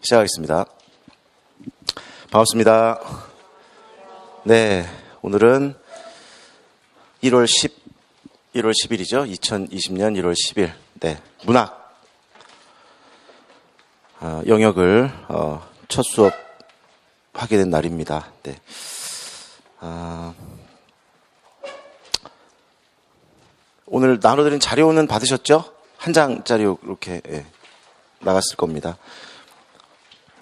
시작하겠습니다. 반갑습니다. 네, 오늘은 1월 10일이죠. 2020년 1월 10일. 네, 문학 영역을 첫 수업 하게 된 날입니다. 네. 오늘 나눠드린 자료는 받으셨죠? 한 장짜리 이렇게 나갔을 겁니다.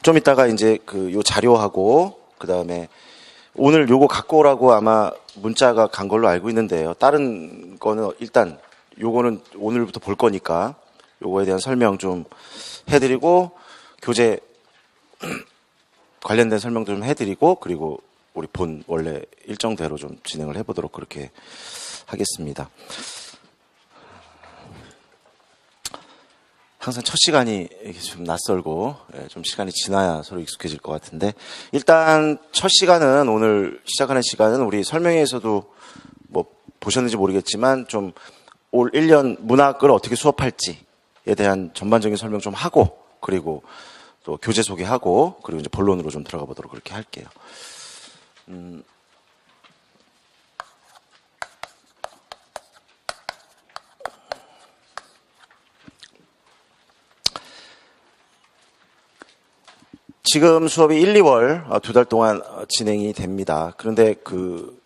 좀 이따가 이제 요 자료하고 그 다음에 오늘 요거 갖고 오라고 아마 문자가 간 걸로 알고 있는데요. 다른 거는 일단 요거는 오늘부터 볼 거니까 요거에 대한 설명 좀 해드리고 교재 관련된 설명도 좀 해드리고 그리고 우리 본 원래 일정대로 좀 진행을 해보도록 그렇게 하겠습니다. 항상 첫 시간이 좀 낯설고 좀 시간이 지나야 서로 익숙해질 것 같은데 일단 첫 시간은 오늘 시작하는 시간은 우리 설명회에서도 뭐 보셨는지 모르겠지만 좀 올 1년 문학을 어떻게 수업할지에 대한 전반적인 설명 좀 하고 그리고 또 교재 소개하고 그리고 이제 본론으로 좀 들어가 보도록 그렇게 할게요. 지금 수업이 1, 2월 2달 동안 진행이 됩니다. 그런데 그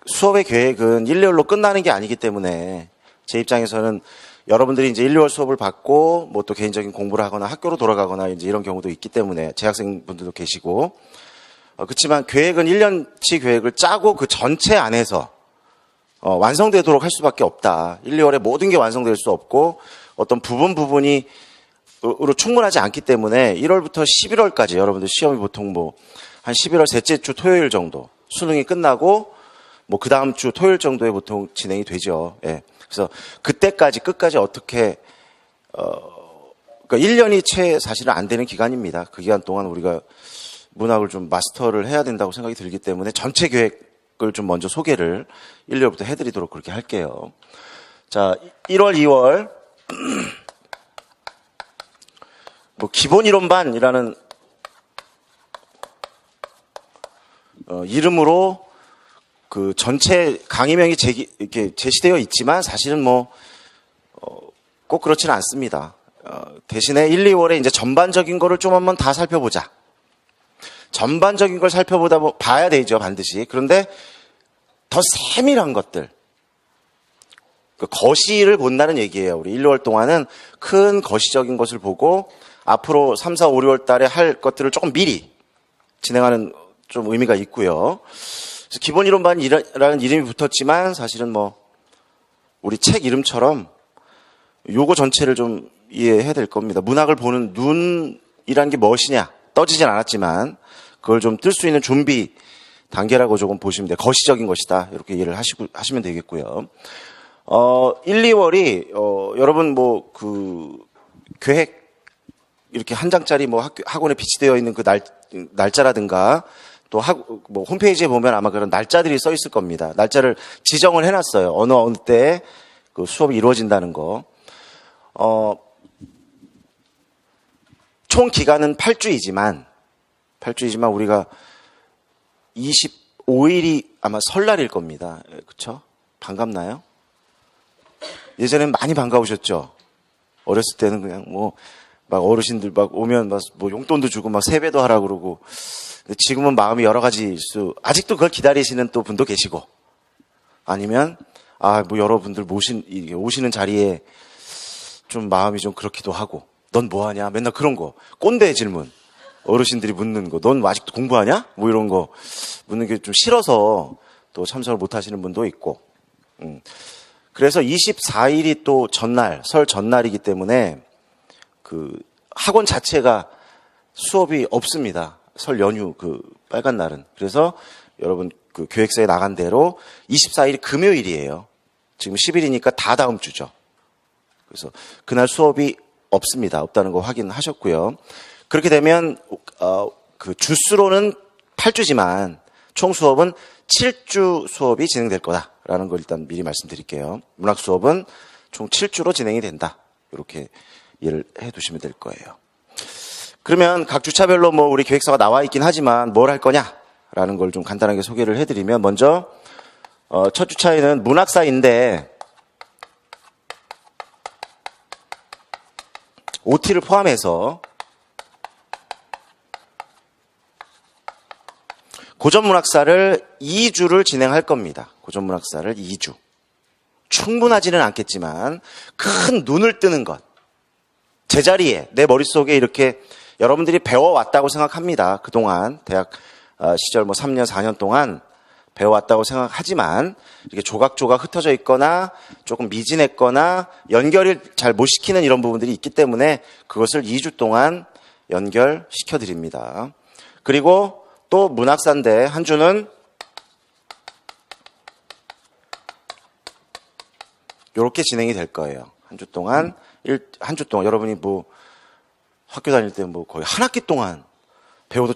수업의 계획은 1, 2월로 끝나는 게 아니기 때문에 제 입장에서는 여러분들이 이제 1, 2월 수업을 받고 뭐 또 개인적인 공부를 하거나 학교로 돌아가거나 이제 이런 경우도 있기 때문에 재학생분들도 계시고 그렇지만 계획은 1년치 계획을 짜고 그 전체 안에서 완성되도록 할 수밖에 없다. 1, 2월에 모든 게 완성될 수 없고 어떤 부분이 으로 충분하지 않기 때문에 1월부터 11월까지 여러분들 시험이 보통 뭐 한 11월 셋째 주 토요일 정도 수능이 끝나고 뭐 그 다음 주 토요일 정도에 보통 진행이 되죠. 예. 그래서 그때까지 끝까지 어떻게 그러니까 1년이 채 사실은 안 되는 기간입니다. 그 기간 동안 우리가 문학을 좀 마스터를 해야 된다고 생각이 들기 때문에 전체 계획을 좀 먼저 소개를 1월부터 해드리도록 그렇게 할게요. 자, 1월, 2월 뭐 기본 이론반이라는 이름으로 그 전체 강의명이 이렇게 제시되어 있지만 사실은 뭐 꼭 그렇지는 않습니다. 대신에 1, 2월에 이제 전반적인 거를 좀 한번 다 살펴보자. 전반적인 걸 살펴보다 봐야 되죠, 반드시. 그런데 더 세밀한 것들. 그 거시를 본다는 얘기예요. 우리 1, 2월 동안은 큰 거시적인 것을 보고 앞으로 3, 4, 5, 6월 달에 할 것들을 조금 미리 진행하는 좀 의미가 있고요. 그래서 기본 이론반이라는 이름이 붙었지만 사실은 뭐 우리 책 이름처럼 요거 전체를 좀 이해해야 될 겁니다. 문학을 보는 눈이라는 게 무엇이냐 떠지진 않았지만 그걸 좀 뜰 수 있는 준비 단계라고 조금 보시면 돼요. 거시적인 것이다. 이렇게 이해를 하시면 되겠고요. 1, 2월이 여러분 뭐 그 계획 이렇게 한 장짜리 뭐 학원에 비치되어 있는 그 날짜라든가 또 뭐 홈페이지에 보면 아마 그런 날짜들이 써 있을 겁니다. 날짜를 지정을 해놨어요. 어느 때에 그 수업이 이루어진다는 거. 총 기간은 8주이지만 우리가 25일이 아마 설날일 겁니다. 그렇죠? 반갑나요? 예전에는 많이 반가우셨죠? 어렸을 때는 그냥 뭐 막 어르신들 막 오면 막 뭐 용돈도 주고 막 세배도 하라고 그러고 지금은 마음이 여러 가지일 아직도 그걸 기다리시는 또 분도 계시고 아니면 뭐 여러분들 오시는 자리에 좀 마음이 좀 그렇기도 하고 넌 뭐 하냐? 맨날 그런 거 꼰대 질문 어르신들이 묻는 거 넌 아직도 공부하냐? 뭐 이런 거 묻는 게 좀 싫어서 또 참석을 못 하시는 분도 있고 그래서 24일이 또 설 전날이기 때문에 그 학원 자체가 수업이 없습니다. 설 연휴 그 빨간 날은. 그래서 여러분 그 교획서에 나간 대로 24일이 금요일이에요. 지금 10일이니까 다 다음 주죠. 그래서 그날 수업이 없다는 거 확인하셨고요. 그렇게 되면 그 주수로는 8주지만 총 수업은 7주 수업이 진행될 거다라는 걸 일단 미리 말씀드릴게요. 문학 수업은 총 7주로 진행이 된다. 이렇게 이해를 해 두시면 될 거예요. 그러면 각 주차별로 뭐 우리 계획서가 나와 있긴 하지만 뭘 할 거냐라는 걸 좀 간단하게 소개를 해드리면, 먼저 첫 주차에는 문학사인데 OT를 포함해서 고전문학사를 2주를 진행할 겁니다. 고전문학사를 2주. 충분하지는 않겠지만 큰 눈을 뜨는 것, 제자리에 내 머릿속에 이렇게 여러분들이 배워왔다고 생각합니다. 그동안 대학 시절 뭐 3년 4년 동안 배워왔다고 생각하지만 이렇게 조각조각 흩어져 있거나 조금 미진했거나 연결을 잘 못 시키는 이런 부분들이 있기 때문에 그것을 2주 동안 연결시켜 드립니다. 그리고 또 문학사인데 한 주는 이렇게 진행이 될 거예요. 한 주 동안 여러분이 뭐 학교 다닐 때 뭐 거의 한 학기 동안 배워도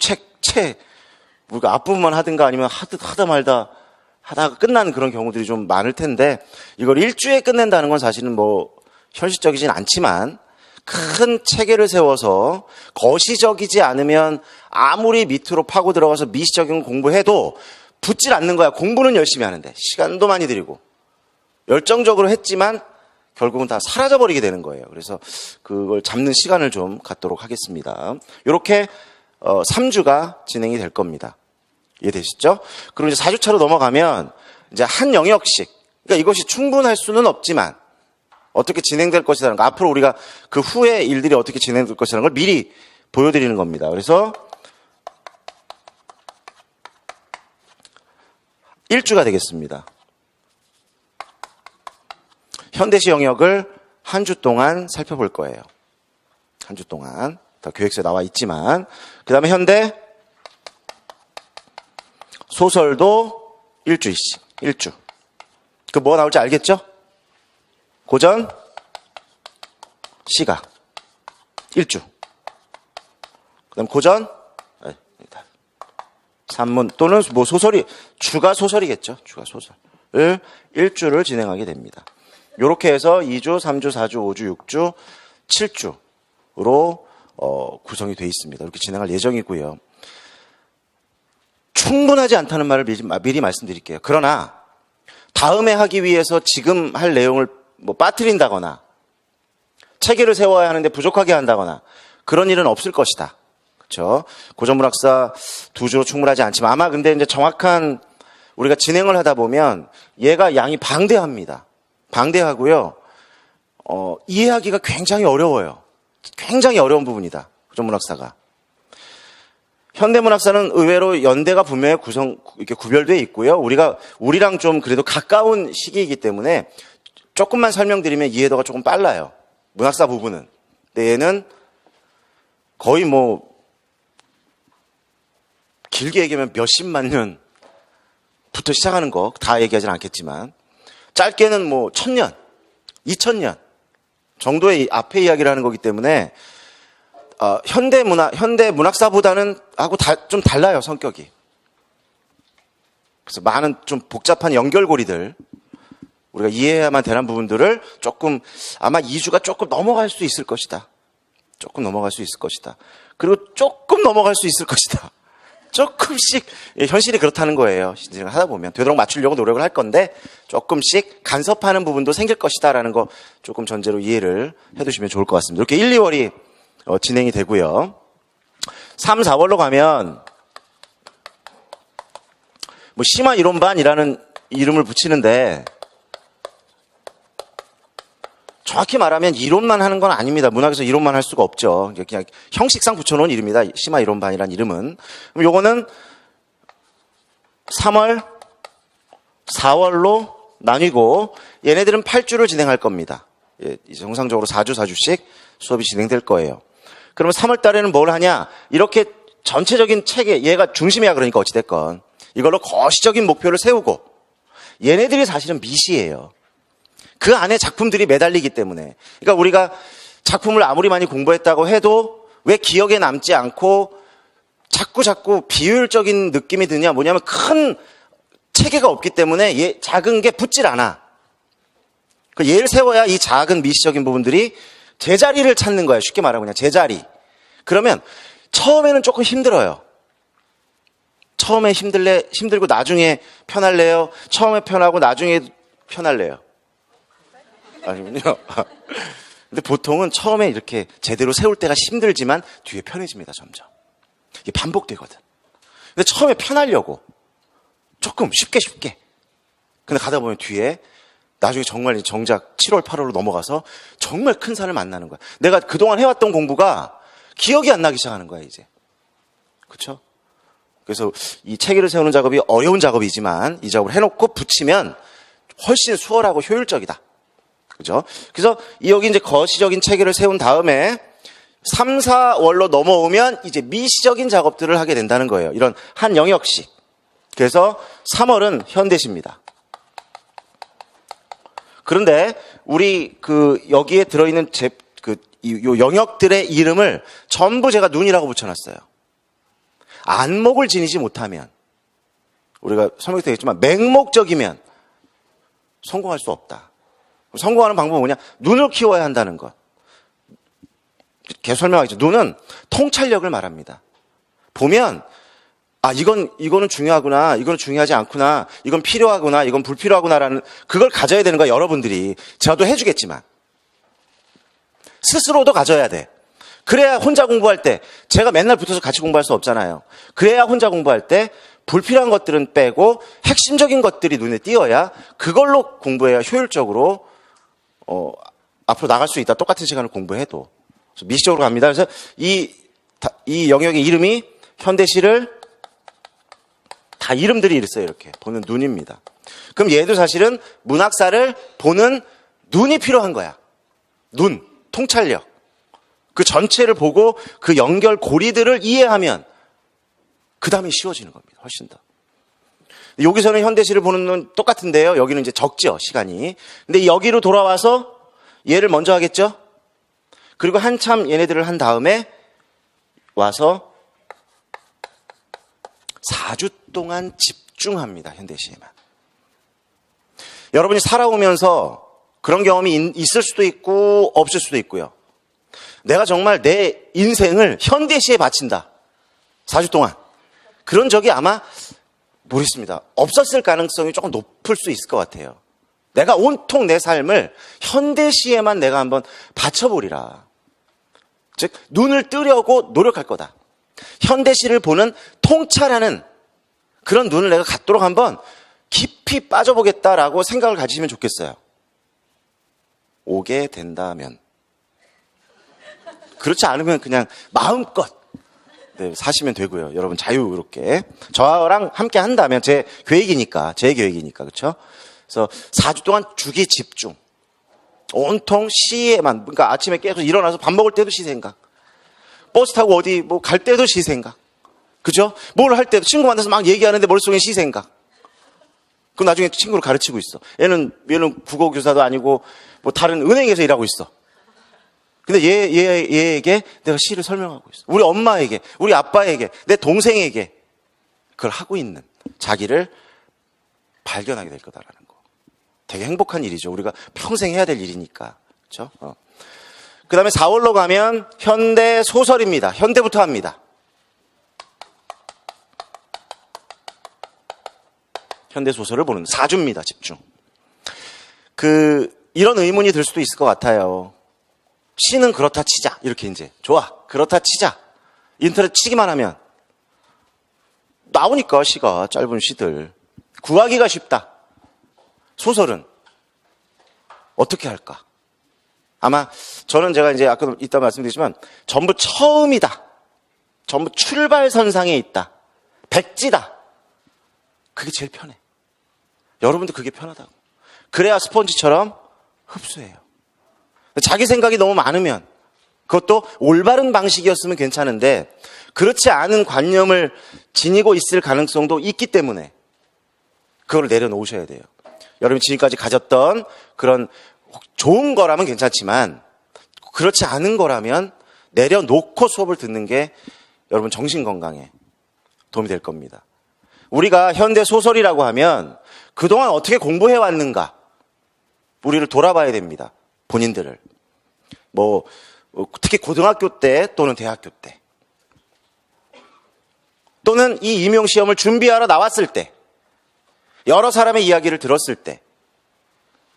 우리가 앞부분만 하든가 아니면 하다 말다 하다가 끝나는 그런 경우들이 좀 많을 텐데, 이걸 일주에 끝낸다는 건 사실은 뭐 현실적이진 않지만 큰 체계를 세워서 거시적이지 않으면 아무리 밑으로 파고 들어가서 미시적인 공부해도 붙질 않는 거야. 공부는 열심히 하는데 시간도 많이 들이고 열정적으로 했지만 결국은 다 사라져버리게 되는 거예요. 그래서 그걸 잡는 시간을 좀 갖도록 하겠습니다. 이렇게 3주가 진행이 될 겁니다. 이해되시죠? 그리고 이제 4주차로 넘어가면 이제 한 영역씩, 그러니까 이것이 충분할 수는 없지만 어떻게 진행될 것이라는 거, 앞으로 우리가 그 후에 일들이 어떻게 진행될 것이라는 걸 미리 보여드리는 겁니다. 그래서 1주가 되겠습니다. 현대시 영역을 한 주 동안 살펴볼 거예요. 한 주 동안. 다 계획서에 나와 있지만, 그 다음에 현대 소설도 1주씩, 1주. 그 뭐 나올지 알겠죠? 고전, 시가 1주. 그 다음 고전, 산문 또는 뭐 소설이, 주가 소설이겠죠. 주가 소설을 1주를 진행하게 됩니다. 이렇게 해서 2주, 3주, 4주, 5주, 6주, 7주로 구성이 되어 있습니다. 이렇게 진행할 예정이고요. 충분하지 않다는 말을 미리 말씀드릴게요. 그러나 다음에 하기 위해서 지금 할 내용을 뭐 빠뜨린다거나 체계를 세워야 하는데 부족하게 한다거나 그런 일은 없을 것이다. 그렇죠? 고전문학사 2주로 충분하지 않지만 아마 근데 이제 정확한 우리가 진행을 하다 보면 얘가 양이 방대합니다. 방대하고요. 이해하기가 굉장히 어려워요. 굉장히 어려운 부분이다. 고전문학사가. 현대문학사는 의외로 연대가 분명히 이렇게 구별되어 있고요. 우리랑 좀 그래도 가까운 시기이기 때문에 조금만 설명드리면 이해도가 조금 빨라요. 문학사 부분은. 근데 얘는 거의 뭐, 길게 얘기하면 몇십만 년부터 시작하는 거, 다 얘기하지는 않겠지만, 짧게는 뭐, 1000년, 2000년 정도의 앞에 이야기를 하는 거기 때문에, 현대 문학사보다는 하고 좀 달라요, 성격이. 그래서 많은 좀 복잡한 연결고리들, 우리가 이해해야만 되는 부분들을 조금, 아마 2주가 조금 넘어갈 수 있을 것이다. 조금 넘어갈 수 있을 것이다. 그리고 조금 넘어갈 수 있을 것이다. 조금씩, 현실이 그렇다는 거예요. 진행을 하다 보면. 되도록 맞추려고 노력을 할 건데, 조금씩 간섭하는 부분도 생길 것이다라는 거 조금 전제로 이해를 해두시면 좋을 것 같습니다. 이렇게 1, 2월이 진행이 되고요. 3, 4월로 가면 뭐 심화 이론반이라는 이름을 붙이는데 정확히 말하면 이론만 하는 건 아닙니다. 문학에서 이론만 할 수가 없죠. 그냥 형식상 붙여놓은 이름입니다. 심화 이론반이라는 이름은. 그럼 요거는 3월, 4월로 나뉘고 얘네들은 8주를 진행할 겁니다. 예, 정상적으로 4주씩 수업이 진행될 거예요. 그러면 3월 달에는 뭘 하냐? 이렇게 전체적인 체계, 얘가 중심이야. 그러니까 어찌됐건 이걸로 거시적인 목표를 세우고, 얘네들이 사실은 미시예요. 그 안에 작품들이 매달리기 때문에. 그러니까 우리가 작품을 아무리 많이 공부했다고 해도 왜 기억에 남지 않고 자꾸 비효율적인 느낌이 드냐? 뭐냐면 큰 체계가 없기 때문에 작은 게 붙질 않아. 얘를 세워야 이 작은 미시적인 부분들이 제자리를 찾는 거예요. 쉽게 말하면 그냥 제자리. 그러면 처음에는 조금 힘들어요. 처음에 힘들고 나중에 편할래요? 처음에 편하고 나중에 편할래요? 아니군요. 근데 보통은 처음에 이렇게 제대로 세울 때가 힘들지만 뒤에 편해집니다, 점점. 이게 반복되거든. 근데 처음에 편하려고 조금 쉽게. 근데 가다 보면 뒤에 나중에 정말 정작 7월, 8월로 넘어가서 정말 큰 산을 만나는 거야. 내가 그동안 해왔던 공부가 기억이 안 나기 시작하는 거야, 이제. 그렇죠? 그래서 이 체계를 세우는 작업이 어려운 작업이지만 이 작업을 해놓고 붙이면 훨씬 수월하고 효율적이다. 그죠? 그래서 여기 이제 거시적인 체계를 세운 다음에 3, 4월로 넘어오면 이제 미시적인 작업들을 하게 된다는 거예요. 이런 한 영역씩. 그래서 3월은 현대시입니다. 그런데 우리 여기에 들어있는 요 영역들의 이름을 전부 제가 눈이라고 붙여놨어요. 안목을 지니지 못하면, 우리가 설명 때 했지만 맹목적이면 성공할 수 없다. 성공하는 방법은 뭐냐? 눈을 키워야 한다는 것. 계속 설명하겠죠. 눈은 통찰력을 말합니다. 보면 이거는 중요하구나, 이거는 중요하지 않구나, 이건 필요하구나, 이건 불필요하구나라는 그걸 가져야 되는 거야. 여러분들이. 저도 해주겠지만 스스로도 가져야 돼. 그래야 혼자 공부할 때, 제가 맨날 붙어서 같이 공부할 수 없잖아요. 그래야 혼자 공부할 때 불필요한 것들은 빼고 핵심적인 것들이 눈에 띄어야 그걸로 공부해야 효율적으로 앞으로 나갈 수 있다. 똑같은 시간을 공부해도. 그래서 미시적으로 갑니다. 그래서 이 영역의 이름이 현대시를 다 이름들이 있어요. 이렇게 보는 눈입니다. 그럼 얘도 사실은 문학사를 보는 눈이 필요한 거야. 눈, 통찰력. 그 전체를 보고 그 연결 고리들을 이해하면 그 다음에 쉬워지는 겁니다. 훨씬 더. 여기서는 현대시를 보는 눈 똑같은데요. 여기는 이제 적죠, 시간이. 근데 여기로 돌아와서 얘를 먼저 하겠죠. 그리고 한참 얘네들을 한 다음에 와서 4주 동안 집중합니다. 현대시에만. 여러분이 살아오면서 그런 경험이 있을 수도 있고 없을 수도 있고요. 내가 정말 내 인생을 현대시에 바친다. 4주 동안. 그런 적이 아마 모르겠습니다. 없었을 가능성이 조금 높을 수 있을 것 같아요. 내가 온통 내 삶을 현대시에만 내가 한번 바쳐보리라. 즉 눈을 뜨려고 노력할 거다. 현대시를 보는 통찰하는 그런 눈을 내가 갖도록 한번 깊이 빠져보겠다라고 생각을 가지시면 좋겠어요. 오게 된다면. 그렇지 않으면 그냥 마음껏 사시면 되고요. 여러분 자유롭게. 저랑 함께 한다면 제 계획이니까 그렇죠? 그래서 4주 동안 주기 집중. 온통 시에만, 그러니까 아침에 깨서 일어나서 밥 먹을 때도 시 생각. 버스 타고 어디 갈 때도 시 생각. 그죠? 뭘 할 때도 친구 만나서 막 얘기하는데 머릿속에 시 생각. 그럼 나중에 친구를 가르치고 있어. 얘는 국어교사도 아니고 다른 은행에서 일하고 있어. 근데 얘에게 내가 시를 설명하고 있어. 우리 엄마에게, 우리 아빠에게, 내 동생에게 그걸 하고 있는 자기를 발견하게 될 거다라는 거. 되게 행복한 일이죠. 우리가 평생 해야 될 일이니까. 그렇죠? 그 다음에 4월로 가면 현대 소설입니다. 현대부터 합니다. 현대 소설을 보는 4주입니다. 집중. 이런 의문이 들 수도 있을 것 같아요. 시는 그렇다 치자. 이렇게 이제 좋아. 그렇다 치자. 인터넷 치기만 하면 나오니까 시가 짧은 시들. 구하기가 쉽다. 소설은 어떻게 할까? 아마 저는 제가 이제 아까 이따 말씀드리지만 전부 처음이다. 전부 출발선상에 있다. 백지다. 그게 제일 편해. 여러분도 그게 편하다고. 그래야 스펀지처럼 흡수해요. 자기 생각이 너무 많으면 그것도 올바른 방식이었으면 괜찮은데 그렇지 않은 관념을 지니고 있을 가능성도 있기 때문에 그걸 내려놓으셔야 돼요. 여러분이 지금까지 가졌던 그런 좋은 거라면 괜찮지만 그렇지 않은 거라면 내려놓고 수업을 듣는 게 여러분 정신 건강에 도움이 될 겁니다. 우리가 현대 소설이라고 하면 그동안 어떻게 공부해 왔는가 우리를 돌아봐야 됩니다. 본인들을. 특히 고등학교 때 또는 대학교 때 또는 이 임용시험을 준비하러 나왔을 때, 여러 사람의 이야기를 들었을 때,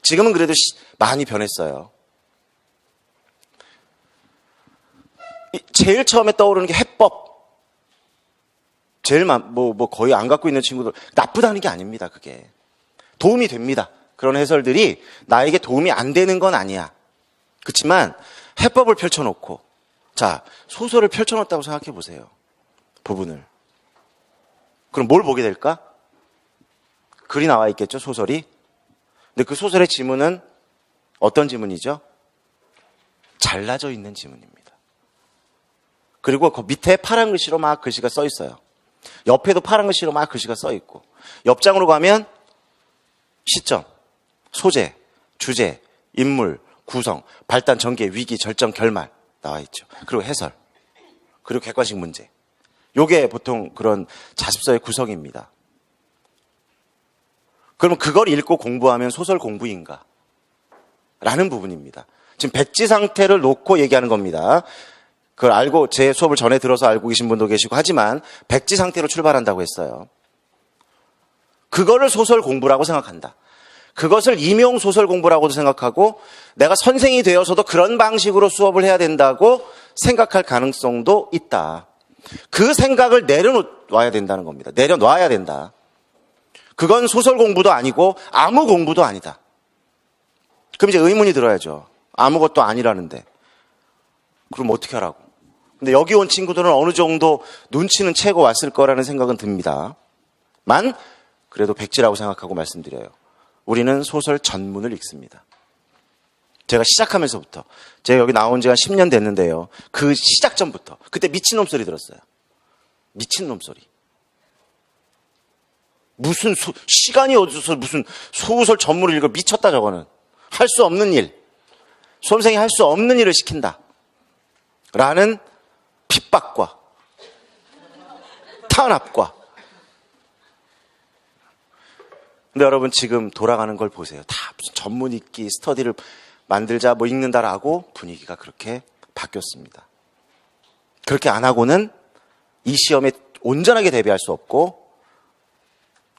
지금은 그래도 많이 변했어요. 제일 처음에 떠오르는 게 해법. 제일 거의 안 갖고 있는 친구들, 나쁘다는 게 아닙니다, 그게. 도움이 됩니다. 그런 해설들이 나에게 도움이 안 되는 건 아니야. 그렇지만 해법을 펼쳐놓고, 자, 소설을 펼쳐놓았다고 생각해 보세요. 부분을. 그럼 뭘 보게 될까? 글이 나와 있겠죠, 소설이. 근데 그 소설의 지문은 어떤 지문이죠? 잘라져 있는 지문입니다. 그리고 그 밑에 파란 글씨로 막 글씨가 써 있어요. 옆에도 파란 글씨로 막 글씨가 써 있고, 옆장으로 가면 시점, 소재, 주제, 인물, 구성, 발단, 전개, 위기, 절정, 결말 나와 있죠. 그리고 해설, 그리고 객관식 문제. 요게 보통 그런 자습서의 구성입니다. 그러면 그걸 읽고 공부하면 소설 공부인가? 라는 부분입니다. 지금 백지 상태를 놓고 얘기하는 겁니다. 그걸 알고, 제 수업을 전에 들어서 알고 계신 분도 계시고 하지만 백지 상태로 출발한다고 했어요. 그거를 소설 공부라고 생각한다. 그것을 임용 소설 공부라고도 생각하고, 내가 선생이 되어서도 그런 방식으로 수업을 해야 된다고 생각할 가능성도 있다. 그 생각을 내려놔야 된다는 겁니다. 내려놔야 된다. 그건 소설 공부도 아니고 아무 공부도 아니다. 그럼 이제 의문이 들어야죠. 아무것도 아니라는데. 그럼 어떻게 하라고? 근데 여기 온 친구들은 어느 정도 눈치는 채고 왔을 거라는 생각은 듭니다. 만 그래도 백지라고 생각하고 말씀드려요. 우리는 소설 전문을 읽습니다. 제가 시작하면서부터, 제가 여기 나온 지가 10년 됐는데요. 그 시작 전부터 그때 미친놈 소리 들었어요. 미친놈 소리. 무슨 시간이 어디서 무슨 소설 전문을 읽어. 미쳤다 저거는. 할 수 없는 일. 수험생이 할 수 없는 일을 시킨다. 라는 핍박과 탄압과. 근데 여러분 지금 돌아가는 걸 보세요. 다 무슨 전문 읽기 스터디를 만들자 뭐 읽는다라고 분위기가 그렇게 바뀌었습니다. 그렇게 안 하고는 이 시험에 온전하게 대비할 수 없고,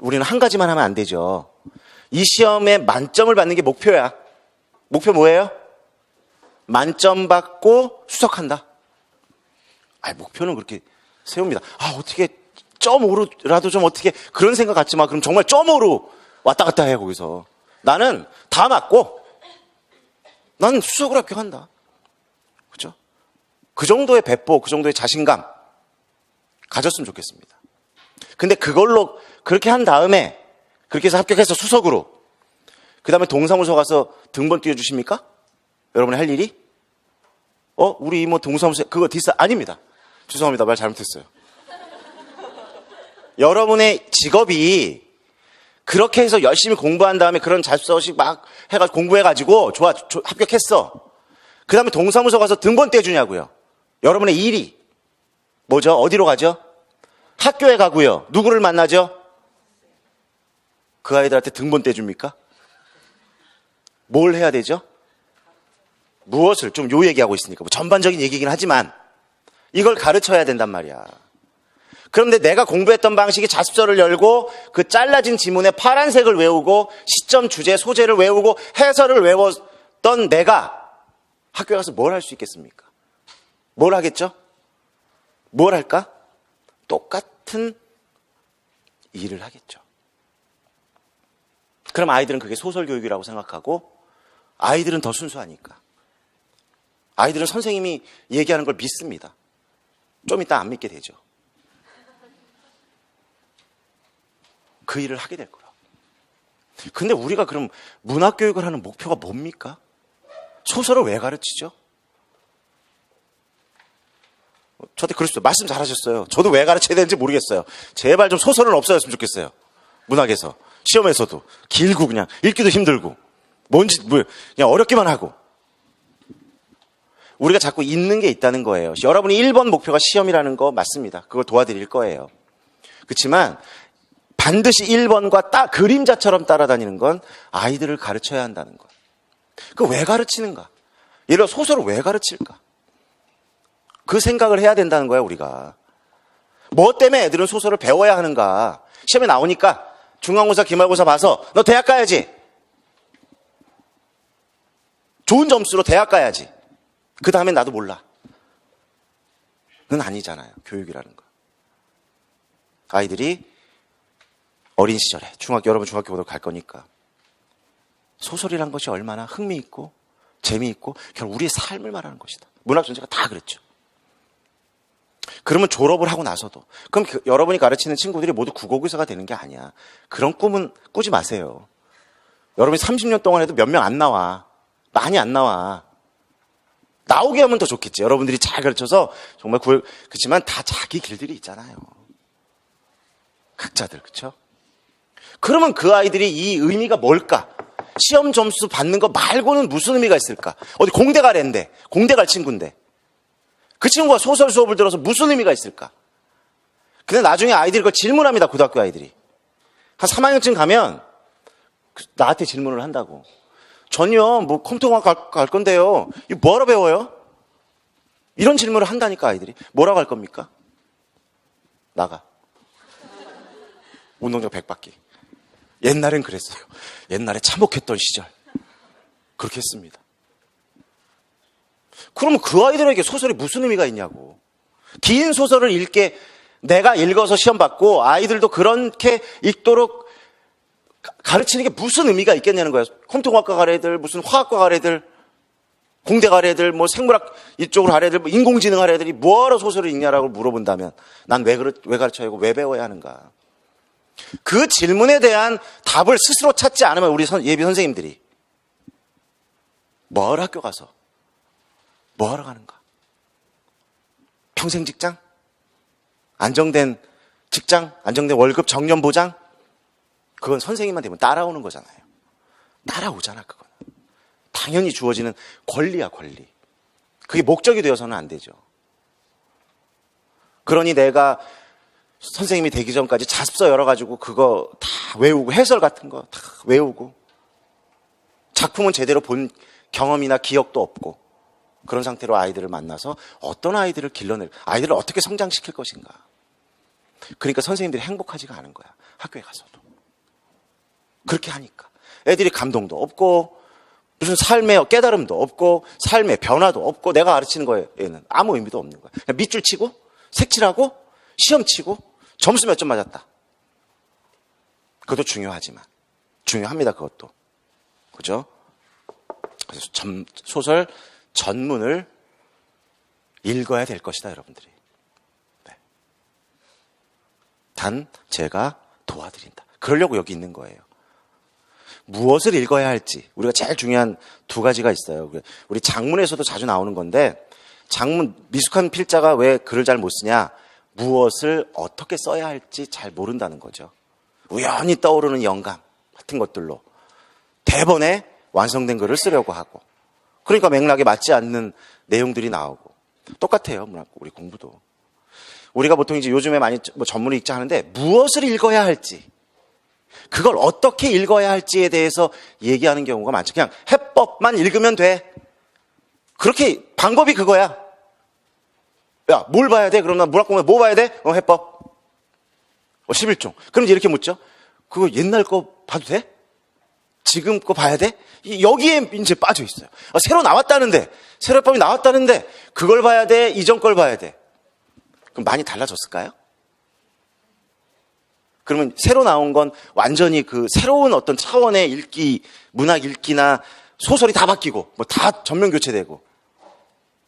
우리는 한 가지만 하면 안 되죠. 이 시험에 만점을 받는 게 목표야. 목표 뭐예요? 만점 받고 수석한다. 목표는 그렇게 세웁니다. 어떻게 .5로라도 좀 어떻게 그런 생각 갖지 마. 그럼 정말 .5로 왔다 갔다 해 거기서. 나는 다 맞고 나는 수석을 합격한다. 그렇죠? 그 정도의 배포, 그 정도의 자신감 가졌으면 좋겠습니다. 근데 그걸로 그렇게 한 다음에, 그렇게 해서 합격해서 수석으로, 그 다음에 동사무소 가서 등본 띄워주십니까? 여러분이 할 일이? 우리 이모 동사무소 그거 아닙니다. 죄송합니다. 말 잘못했어요. 여러분의 직업이 그렇게 해서 열심히 공부한 다음에 그런 자습서식 막 해가지고 공부해가지고 좋아 합격했어. 그 다음에 동사무소 가서 등본 떼주냐고요. 여러분의 일이 뭐죠? 어디로 가죠? 학교에 가고요. 누구를 만나죠? 그 아이들한테 등본 떼줍니까? 뭘 해야 되죠? 무엇을, 좀 요 얘기하고 있으니까 뭐 전반적인 얘기긴 하지만 이걸 가르쳐야 된단 말이야. 그런데 내가 공부했던 방식이 자습서를 열고 그 잘라진 지문에 파란색을 외우고 시점, 주제, 소재를 외우고 해설을 외웠던 내가 학교에 가서 뭘 할 수 있겠습니까? 뭘 하겠죠? 뭘 할까? 똑같은 일을 하겠죠. 그럼 아이들은 그게 소설 교육이라고 생각하고, 아이들은 더 순수하니까. 아이들은 선생님이 얘기하는 걸 믿습니다. 좀 이따 안 믿게 되죠. 그 일을 하게 될 거라. 근데 우리가 그럼 문학교육을 하는 목표가 뭡니까? 소설을 왜 가르치죠? 저한테 그러셨어요. 말씀 잘하셨어요. 저도 왜 가르쳐야 되는지 모르겠어요. 제발 좀 소설은 없어졌으면 좋겠어요. 문학에서. 시험에서도. 길고 그냥 읽기도 힘들고. 뭔지 그냥 어렵기만 하고. 우리가 자꾸 잊는 게 있다는 거예요. 여러분이 1번 목표가 시험이라는 거 맞습니다. 그걸 도와드릴 거예요. 그렇지만 반드시 1번과 그림자처럼 따라다니는 건 아이들을 가르쳐야 한다는 것. 그 왜 가르치는가? 예를 들어 소설을 왜 가르칠까? 그 생각을 해야 된다는 거야, 우리가. 뭐 때문에 애들은 소설을 배워야 하는가? 시험에 나오니까 중간고사, 기말고사 봐서 너 대학 가야지. 좋은 점수로 대학 가야지. 그 다음에 나도 몰라. 그건 아니잖아요. 교육이라는 거. 아이들이 어린 시절에 여러분 중학교 고등학교 갈 거니까 소설이란 것이 얼마나 흥미있고 재미있고 결국 우리의 삶을 말하는 것이다. 문학 전체가 다 그랬죠. 그러면 졸업을 하고 나서도 그럼 여러분이 가르치는 친구들이 모두 국어교사가 되는 게 아니야. 그런 꿈은 꾸지 마세요. 여러분이 30년 동안 해도 몇 명 안 나와. 많이 안 나와. 나오게 하면 더 좋겠지. 여러분들이 잘 가르쳐서 정말 그렇지만 다 자기 길들이 있잖아요. 각자들, 그렇죠? 그러면 그 아이들이 이 의미가 뭘까? 시험 점수 받는 거 말고는 무슨 의미가 있을까? 어디 공대 가랜데, 공대 갈 친구인데 그 친구가 소설 수업을 들어서 무슨 의미가 있을까? 근데 나중에 아이들이 그걸 질문합니다. 고등학교 아이들이 한 3학년쯤 가면 나한테 질문을 한다고. 전요 뭐 컴퓨터공학 갈 건데요, 이거 뭐하러 배워요? 이런 질문을 한다니까. 아이들이 뭐라고 할 겁니까? 나가 운동장 100바퀴. 옛날엔 그랬어요. 옛날에 참혹했던 시절 그렇게 했습니다. 그러면 그 아이들에게 소설이 무슨 의미가 있냐고. 긴 소설을 읽게 내가 읽어서 시험 받고 아이들도 그렇게 읽도록 가르치는 게 무슨 의미가 있겠냐는 거예요. 컴퓨터공학과 갈 애들, 무슨 화학과 갈 애들, 공대 갈 애들, 뭐 생물학 이쪽으로 갈 애들, 뭐 인공지능 할 애들이 뭐하러 소설을 읽냐라고 물어본다면 난 왜 가르쳐야 하고 왜 배워야 하는가. 그 질문에 대한 답을 스스로 찾지 않으면 우리 예비 선생님들이 뭐하러 학교 가서 뭐하러 가는가. 평생 직장? 안정된 직장? 안정된 월급, 정년 보장? 그건 선생님만 되면 따라오는 거잖아요. 따라오잖아. 그건 당연히 주어지는 권리야, 권리. 그게 목적이 되어서는 안 되죠. 그러니 내가 선생님이 되기 전까지 자습서 열어가지고 그거 다 외우고 해설 같은 거 다 외우고 작품은 제대로 본 경험이나 기억도 없고 그런 상태로 아이들을 만나서 어떤 아이들을 길러낼, 아이들을 어떻게 성장시킬 것인가. 그러니까 선생님들이 행복하지가 않은 거야. 학교에 가서도. 그렇게 하니까 애들이 감동도 없고 무슨 삶의 깨달음도 없고 삶의 변화도 없고 내가 가르치는 거에는 아무 의미도 없는 거야. 그냥 밑줄 치고 색칠하고 시험 치고 점수 몇 점 맞았다. 그것도 중요하지만 중요합니다. 그것도. 그죠? 그래서 소설 전문을 읽어야 될 것이다. 여러분들이. 네. 단 제가 도와드린다. 그러려고 여기 있는 거예요. 무엇을 읽어야 할지 우리가 제일 중요한 두 가지가 있어요. 우리 장문에서도 자주 나오는 건데 장문 미숙한 필자가 왜 글을 잘 못 쓰냐. 무엇을 어떻게 써야 할지 잘 모른다는 거죠. 우연히 떠오르는 영감 같은 것들로 대번에 완성된 글을 쓰려고 하고 그러니까 맥락에 맞지 않는 내용들이 나오고 똑같아요. 우리 공부도. 우리가 보통 이제 요즘에 많이 뭐 전문을 읽자 하는데 무엇을 읽어야 할지 그걸 어떻게 읽어야 할지에 대해서 얘기하는 경우가 많죠. 그냥 해법만 읽으면 돼. 그렇게 방법이 그거야. 야, 뭘 봐야 돼? 그럼 나 문학 공부에 뭐 봐야 돼? 해법. 11종. 그럼 이제 이렇게 묻죠. 그거 옛날 거 봐도 돼? 지금 거 봐야 돼? 여기에 이제 빠져 있어요. 새로 나왔다는데, 새로 해법이 나왔다는데, 그걸 봐야 돼? 이전 걸 봐야 돼? 그럼 많이 달라졌을까요? 그러면 새로 나온 건 완전히 그 새로운 어떤 차원의 읽기, 문학 읽기나 소설이 다 바뀌고, 뭐 다 전면 교체되고.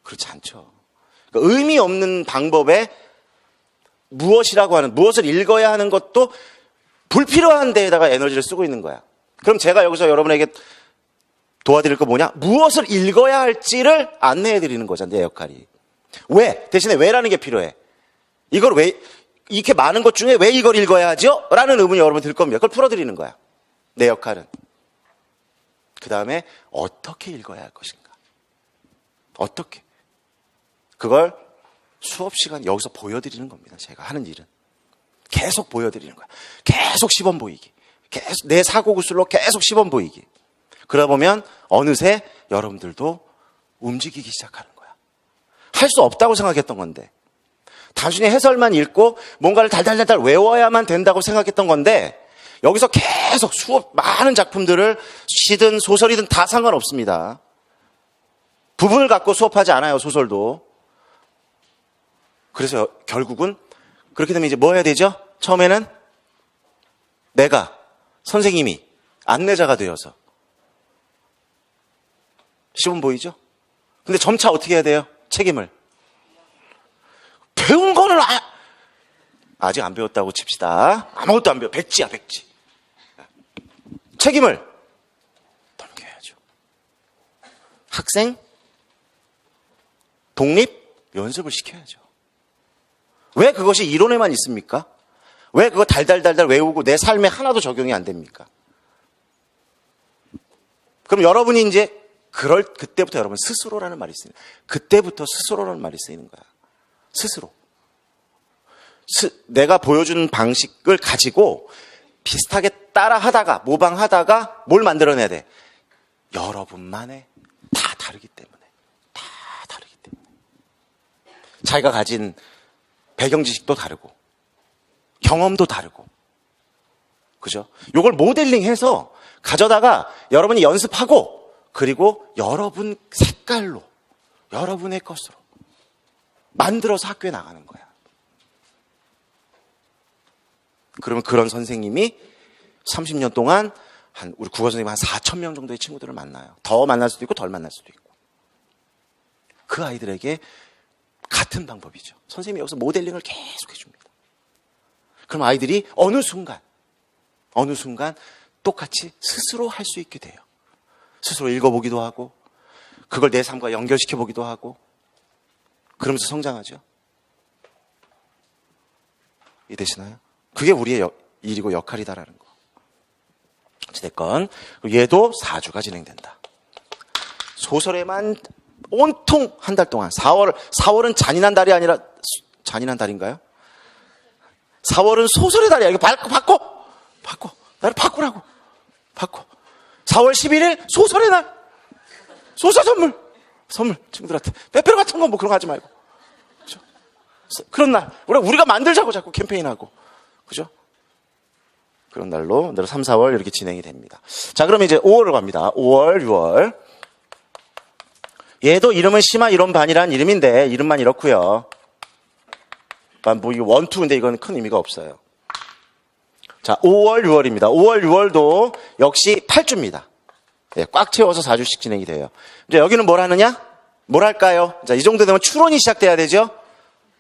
그렇지 않죠. 그러니까 의미 없는 방법에 무엇이라고 하는, 무엇을 읽어야 하는 것도 불필요한 데에다가 에너지를 쓰고 있는 거야. 그럼 제가 여기서 여러분에게 도와드릴 거 뭐냐? 무엇을 읽어야 할지를 안내해 드리는 거잖아, 내 역할이. 왜? 대신에 왜라는 게 필요해. 이걸 왜, 이렇게 많은 것 중에 왜 이걸 읽어야 하죠? 라는 의문이 여러분 들 겁니다. 그걸 풀어드리는 거야. 내 역할은. 그 다음에 어떻게 읽어야 할 것인가? 어떻게? 그걸 수업 시간 여기서 보여드리는 겁니다. 제가 하는 일은. 계속 보여드리는 거야. 계속 시범 보이기. 계속 내 사고 구슬로 계속 시범 보이기. 그러다 보면 어느새 여러분들도 움직이기 시작하는 거야. 할 수 없다고 생각했던 건데 단순히 해설만 읽고 뭔가를 달달달달 외워야만 된다고 생각했던 건데 여기서 계속 많은 작품들을 시든 소설이든 다 상관없습니다. 부분을 갖고 수업하지 않아요, 소설도. 그래서 결국은 그렇게 되면 이제 뭐 해야 되죠? 처음에는 내가, 선생님이 안내자가 되어서. 시범 보이죠? 근데 점차 어떻게 해야 돼요? 책임을. 배운 거는 아직 안 배웠다고 칩시다. 아무것도 안 배워. 백지야, 백지. 책임을 넘겨야죠. 학생 독립 연습을 시켜야죠. 왜 그것이 이론에만 있습니까? 왜 그거 달달달달 외우고 내 삶에 하나도 적용이 안 됩니까? 그럼 여러분이 이제 그때부터 여러분 스스로라는 말이 쓰이는 거예요. 그때부터 스스로라는 말이 쓰이는 거야. 스스로. 내가 보여준 방식을 가지고 비슷하게 따라하다가 모방하다가 뭘 만들어내야 돼? 여러분만의 다 다르기 때문에. 자기가 가진 배경 지식도 다르고 경험도 다르고 그죠? 요걸 모델링해서 가져다가 여러분이 연습하고 그리고 여러분 색깔로 여러분의 것으로 만들어서 학교에 나가는 거야. 그러면 그런 선생님이 30년 동안 우리 국어 선생님 한 4,000명 정도의 친구들을 만나요. 더 만날 수도 있고 덜 만날 수도 있고. 그 아이들에게 같은 방법이죠. 선생님이 여기서 모델링을 계속 해줍니다. 그럼 아이들이 어느 순간 똑같이 스스로 할 수 있게 돼요. 스스로 읽어보기도 하고 그걸 내 삶과 연결시켜보기도 하고 그러면서 성장하죠. 이해되시나요? 그게 우리의 일이고 역할이다라는 거. 어찌됐건 얘도 4주가 진행된다. 소설에만 온통 한 달 동안 4월은 잔인한 달이 아니라 잔인한 달인가요? 4월은 소설의 달이야. 이거 바꿔. 나를 바꾸라고. 바꿔. 4월 11일 소설의 날. 소설 선물 친구들한테 빼빼로 같은 거 뭐 그런 거 하지 말고. 그죠? 그런 날 우리가 만들자고 자꾸 캠페인하고. 그죠? 그런 날로 3, 4월 이렇게 진행이 됩니다. 자, 그러면 이제 5월로 갑니다. 5월, 6월. 얘도 이름은 심화 이론 반이라는 이름인데 이름만 이렇고요. 뭐 이거 원투인데 이건 큰 의미가 없어요. 자, 5월, 6월입니다. 5월, 6월도 역시 8주입니다. 네, 꽉 채워서 4주씩 진행이 돼요. 이제 여기는 뭘 하느냐? 뭘 할까요? 자, 이 정도 되면 추론이 시작돼야 되죠?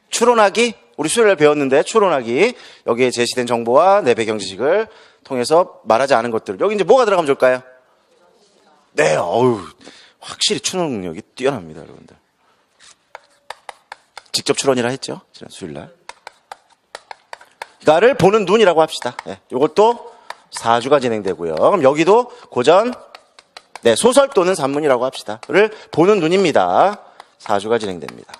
추론하기. 우리 수요일에 배웠는데 추론하기. 여기에 제시된 정보와 내 배경 지식을 통해서 말하지 않은 것들. 여기 이제 뭐가 들어가면 좋을까요? 네, 확실히 추론 능력이 뛰어납니다, 여러분들. 직접 추론이라 했죠? 지난 수요일날. 이거를 보는 눈이라고 합시다. 네, 이것도 4주가 진행되고요. 그럼 여기도 고전, 네, 소설 또는 산문이라고 합시다.를 보는 눈입니다. 4주가 진행됩니다.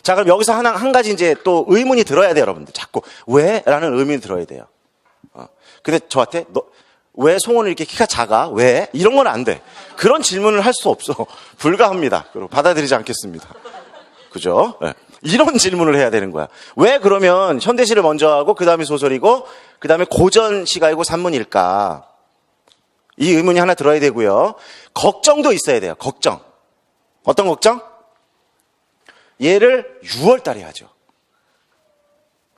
자, 그럼 여기서 한 가지 이제 또 의문이 들어야 돼요, 여러분들. 자꾸 왜? 라는 의문이 들어야 돼요. 근데 저한테 왜 송원은 이렇게 키가 작아? 왜? 이런 건 안 돼. 그런 질문을 할 수 없어. 불가합니다. 그리고 받아들이지 않겠습니다. 그죠? 네. 이런 질문을 해야 되는 거야. 왜 그러면 현대시를 먼저 하고 그 다음에 소설이고 그 다음에 고전 시가이고 산문일까? 이 의문이 하나 들어야 되고요. 걱정도 있어야 돼요. 걱정. 어떤 걱정? 얘를 6월 달에 하죠.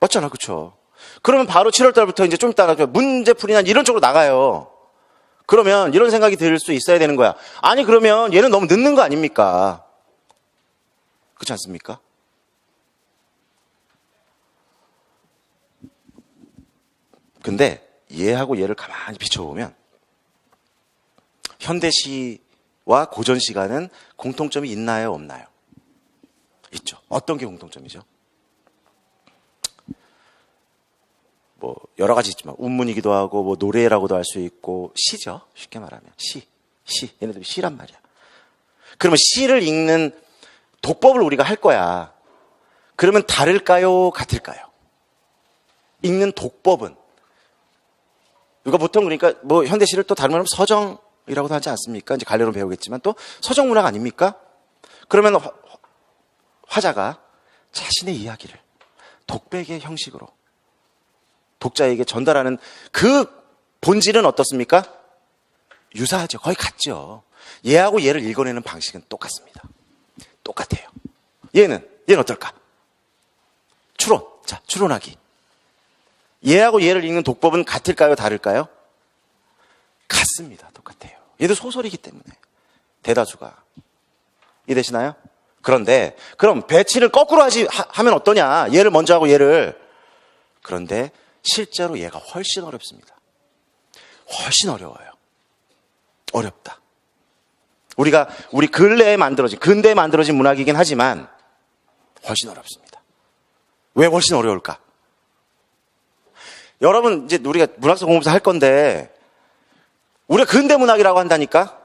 맞잖아, 그쵸? 그러면 바로 7월 달부터 이제 좀 이따가 문제풀이나 이런 쪽으로 나가요. 그러면 이런 생각이 들 수 있어야 되는 거야. 아니, 그러면 얘는 너무 늦는 거 아닙니까? 그렇지 않습니까? 근데 얘하고 얘를 가만히 비춰보면 현대시와 고전시가는 공통점이 있나요, 없나요? 있죠. 어떤 게 공통점이죠? 뭐 여러 가지 있지만 운문이기도 하고 뭐 노래라고도 할 수 있고 시죠. 쉽게 말하면 시. 얘네들이 시란 말이야. 그러면 시를 읽는 독법을 우리가 할 거야. 그러면 다를까요? 같을까요? 읽는 독법은 우리가 보통 그러니까 뭐 현대시를 또 다른 말로 서정이라고도 하지 않습니까? 이제 갈래로 배우겠지만 또 서정 문학 아닙니까? 그러면 화자가 자신의 이야기를 독백의 형식으로 독자에게 전달하는 그 본질은 어떻습니까? 유사하죠. 거의 같죠. 얘하고 얘를 읽어내는 방식은 똑같습니다. 똑같아요. 얘는 어떨까? 추론. 자, 추론하기. 얘하고 얘를 읽는 독법은 같을까요? 다를까요? 같습니다. 똑같아요. 얘도 소설이기 때문에. 대다수가. 이해되시나요? 그런데 그럼 배치를 거꾸로 하면 어떠냐? 얘를 먼저 하고 얘를. 그런데 실제로 얘가 훨씬 어렵습니다. 훨씬 어려워요. 어렵다. 우리 근대에 만들어진 문학이긴 하지만 훨씬 어렵습니다. 왜 훨씬 어려울까? 여러분, 이제 우리가 문학서 공부서 할 건데, 우리가 근대 문학이라고 한다니까?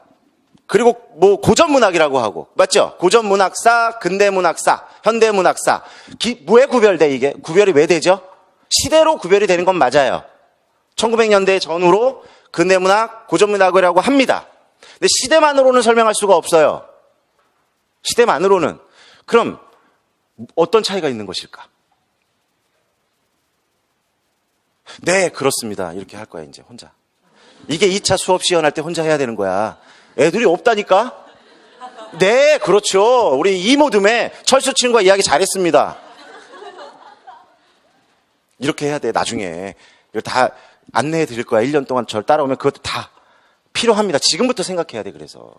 그리고 뭐 고전 문학이라고 하고, 맞죠? 고전 문학사, 근대 문학사, 현대 문학사. 왜 구별돼, 이게? 구별이 왜 되죠? 시대로 구별이 되는 건 맞아요. 1900년대 전후로 근대 문학, 고전 문학이라고 합니다. 근데 시대만으로는 설명할 수가 없어요. 시대만으로는. 그럼 어떤 차이가 있는 것일까? 네, 그렇습니다. 이렇게 할 거야, 이제 혼자. 이게 2차 수업 시연할 때 혼자 해야 되는 거야. 애들이 없다니까? 네, 그렇죠. 우리 이모듬에 철수 친구가 이야기 잘했습니다. 이렇게 해야 돼, 나중에. 이걸 다 안내해 드릴 거야. 1년 동안 절 따라오면 그것도 다 필요합니다. 지금부터 생각해야 돼, 그래서.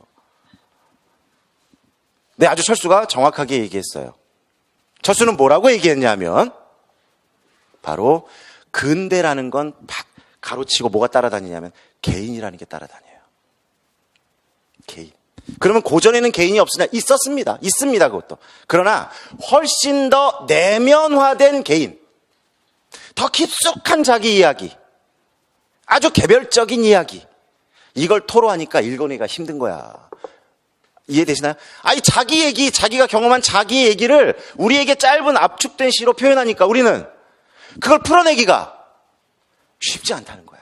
네, 아주 철수가 정확하게 얘기했어요. 철수는 뭐라고 얘기했냐면, 바로, 근대라는 건 가로치고 뭐가 따라다니냐면, 개인이라는 게 따라다녀요. 개인. 그러면 고전에는 개인이 없으냐? 있었습니다. 있습니다, 그것도. 그러나, 훨씬 더 내면화된 개인. 더 깊숙한 자기 이야기. 아주 개별적인 이야기. 이걸 토로하니까 읽어내기가 힘든 거야. 이해되시나요? 아니, 자기 얘기, 자기가 경험한 자기 얘기를 우리에게 짧은 압축된 시로 표현하니까 우리는 그걸 풀어내기가 쉽지 않다는 거야.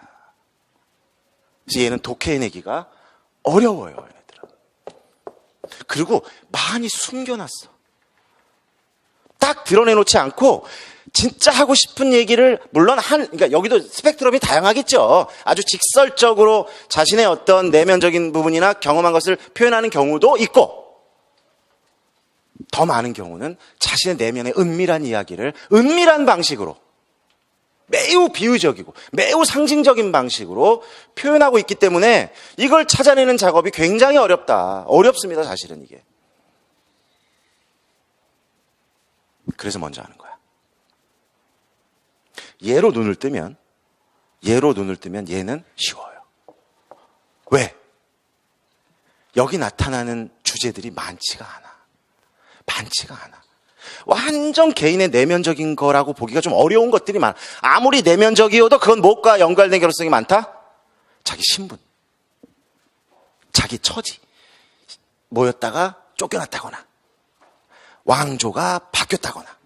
그래서 얘는 독해내기가 어려워요, 얘네들은. 그리고 많이 숨겨놨어. 딱 드러내놓지 않고 진짜 하고 싶은 얘기를 물론 그러니까 여기도 스펙트럼이 다양하겠죠. 아주 직설적으로 자신의 어떤 내면적인 부분이나 경험한 것을 표현하는 경우도 있고, 더 많은 경우는 자신의 내면의 은밀한 이야기를 은밀한 방식으로 매우 비유적이고 매우 상징적인 방식으로 표현하고 있기 때문에 이걸 찾아내는 작업이 굉장히 어렵습니다, 사실은 이게. 그래서 먼저 하는 거야. 얘로 눈을 뜨면 얘는 쉬워요. 왜? 여기 나타나는 주제들이 많지가 않아. 완전 개인의 내면적인 거라고 보기가 좀 어려운 것들이 많아. 아무리 내면적이어도 그건 무엇과 연관된 개로성이 많다? 자기 신분, 자기 처지, 모였다가 쫓겨났다거나, 왕조가 바뀌었다거나,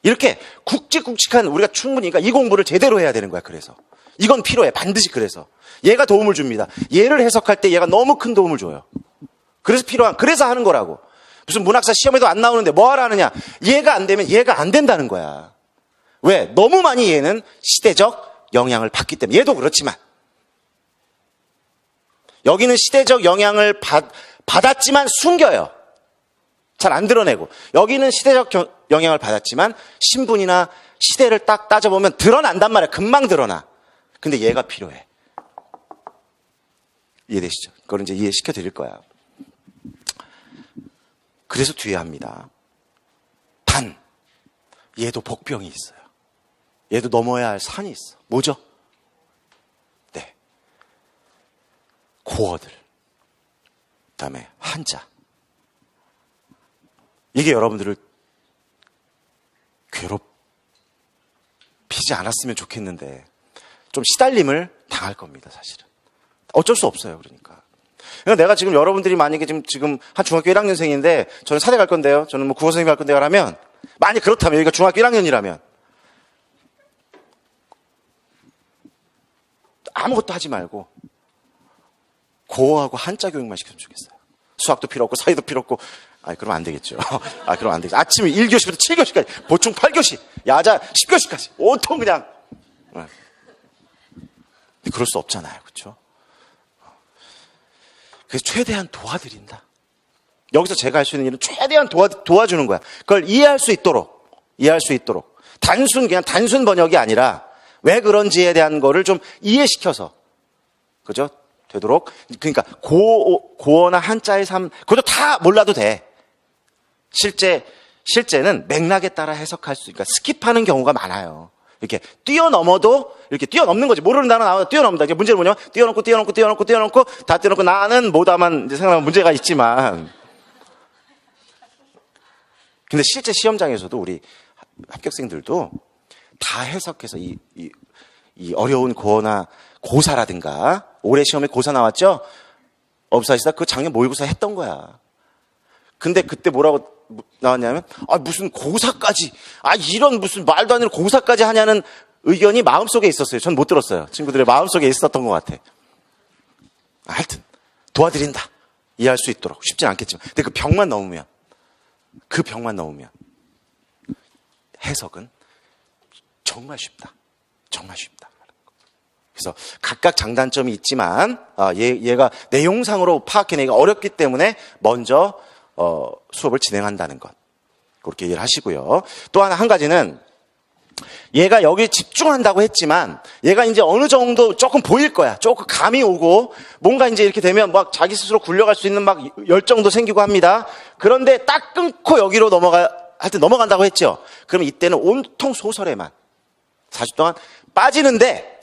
이렇게 굵직굵직한 우리가 충분히, 그러니까 이 공부를 제대로 해야 되는 거야. 그래서 이건 필요해, 반드시. 그래서 얘가 도움을 줍니다. 얘를 해석할 때 얘가 너무 큰 도움을 줘요. 그래서 하는 거라고. 무슨 문학사 시험에도 안 나오는데 뭐하러 하느냐. 얘가 안 되면 얘가 안 된다는 거야. 왜? 너무 많이 얘는 시대적 영향을 받기 때문에. 얘도 그렇지만 여기는 시대적 영향을 받았지만 숨겨요. 잘 안 드러내고. 여기는 시대적 영향을 받았지만 신분이나 시대를 딱 따져보면 드러난단 말이야. 금방 드러나. 근데 얘가 필요해. 이해되시죠? 그걸 이제 이해시켜 드릴 거야. 그래서 뒤에 합니다. 단, 얘도 복병이 있어요. 얘도 넘어야 할 산이 있어. 뭐죠? 네. 고어들. 그다음에 한자. 이게 여러분들을 괴롭히지 않았으면 좋겠는데 좀 시달림을 당할 겁니다, 사실은. 어쩔 수 없어요, 그러니까. 내가 지금 여러분들이 만약에 지금 한 중학교 1학년생인데 저는 사대 갈 건데요. 저는 뭐 국어 선생님 할 건데요. 라면 만약 그렇다면 여기가 중학교 1학년이라면 아무것도 하지 말고 고어하고 한자 교육만 시켰으면 좋겠어요. 수학도 필요 없고 사회도 필요 없고 그럼 안 되겠죠. 그럼 안 되겠죠. 아침에 1교시부터 7교시까지, 보충 8교시, 야자 10교시까지, 온통 그냥. 그럴 수 없잖아요. 그렇죠? 그래서 최대한 도와드린다. 여기서 제가 할 수 있는 일은 최대한 도와주는 거야. 그걸 이해할 수 있도록. 그냥 단순 번역이 아니라 왜 그런지에 대한 거를 좀 이해시켜서. 그죠? 되도록. 그러니까 고어나 한자의 삶, 그것도 다 몰라도 돼. 실제는 맥락에 따라 해석할 수, 그러니까 스킵하는 경우가 많아요. 이렇게 뛰어넘어도 이렇게 뛰어넘는 거지. 모르는 단어 나오면 뛰어넘는다. 이게 문제는 뭐냐면 뛰어넘고 다 뛰어넘고 나는 못하면 이제 생각하면 문제가 있지만. 근데 실제 시험장에서도 우리 합격생들도 다 해석해서 이 어려운 고어나 고사라든가 올해 시험에 고사 나왔죠? 업사시다 그 작년 모의고사 했던 거야. 근데 그때 뭐라고 나왔냐면 무슨 고사까지 이런 무슨 말도 안 되는 고사까지 하냐는 의견이 마음속에 있었어요. 전 못 들었어요. 친구들의 마음속에 있었던 것 같아. 하여튼 도와드린다. 이해할 수 있도록. 쉽진 않겠지만 근데 그 벽만 넘으면 해석은 정말 쉽다. 그래서 각각 장단점이 있지만 얘가 내용상으로 파악해내기가 어렵기 때문에 먼저 수업을 진행한다는 것. 그렇게 이해를 하시고요. 또 한 가지는 얘가 여기 집중한다고 했지만 얘가 이제 어느 정도 조금 보일 거야. 조금 감이 오고 뭔가 이제 이렇게 되면 막 자기 스스로 굴려갈 수 있는 막 열정도 생기고 합니다. 그런데 딱 끊고 여기로 넘어간다고 했죠. 그럼 이때는 온통 소설에만 40 동안 빠지는데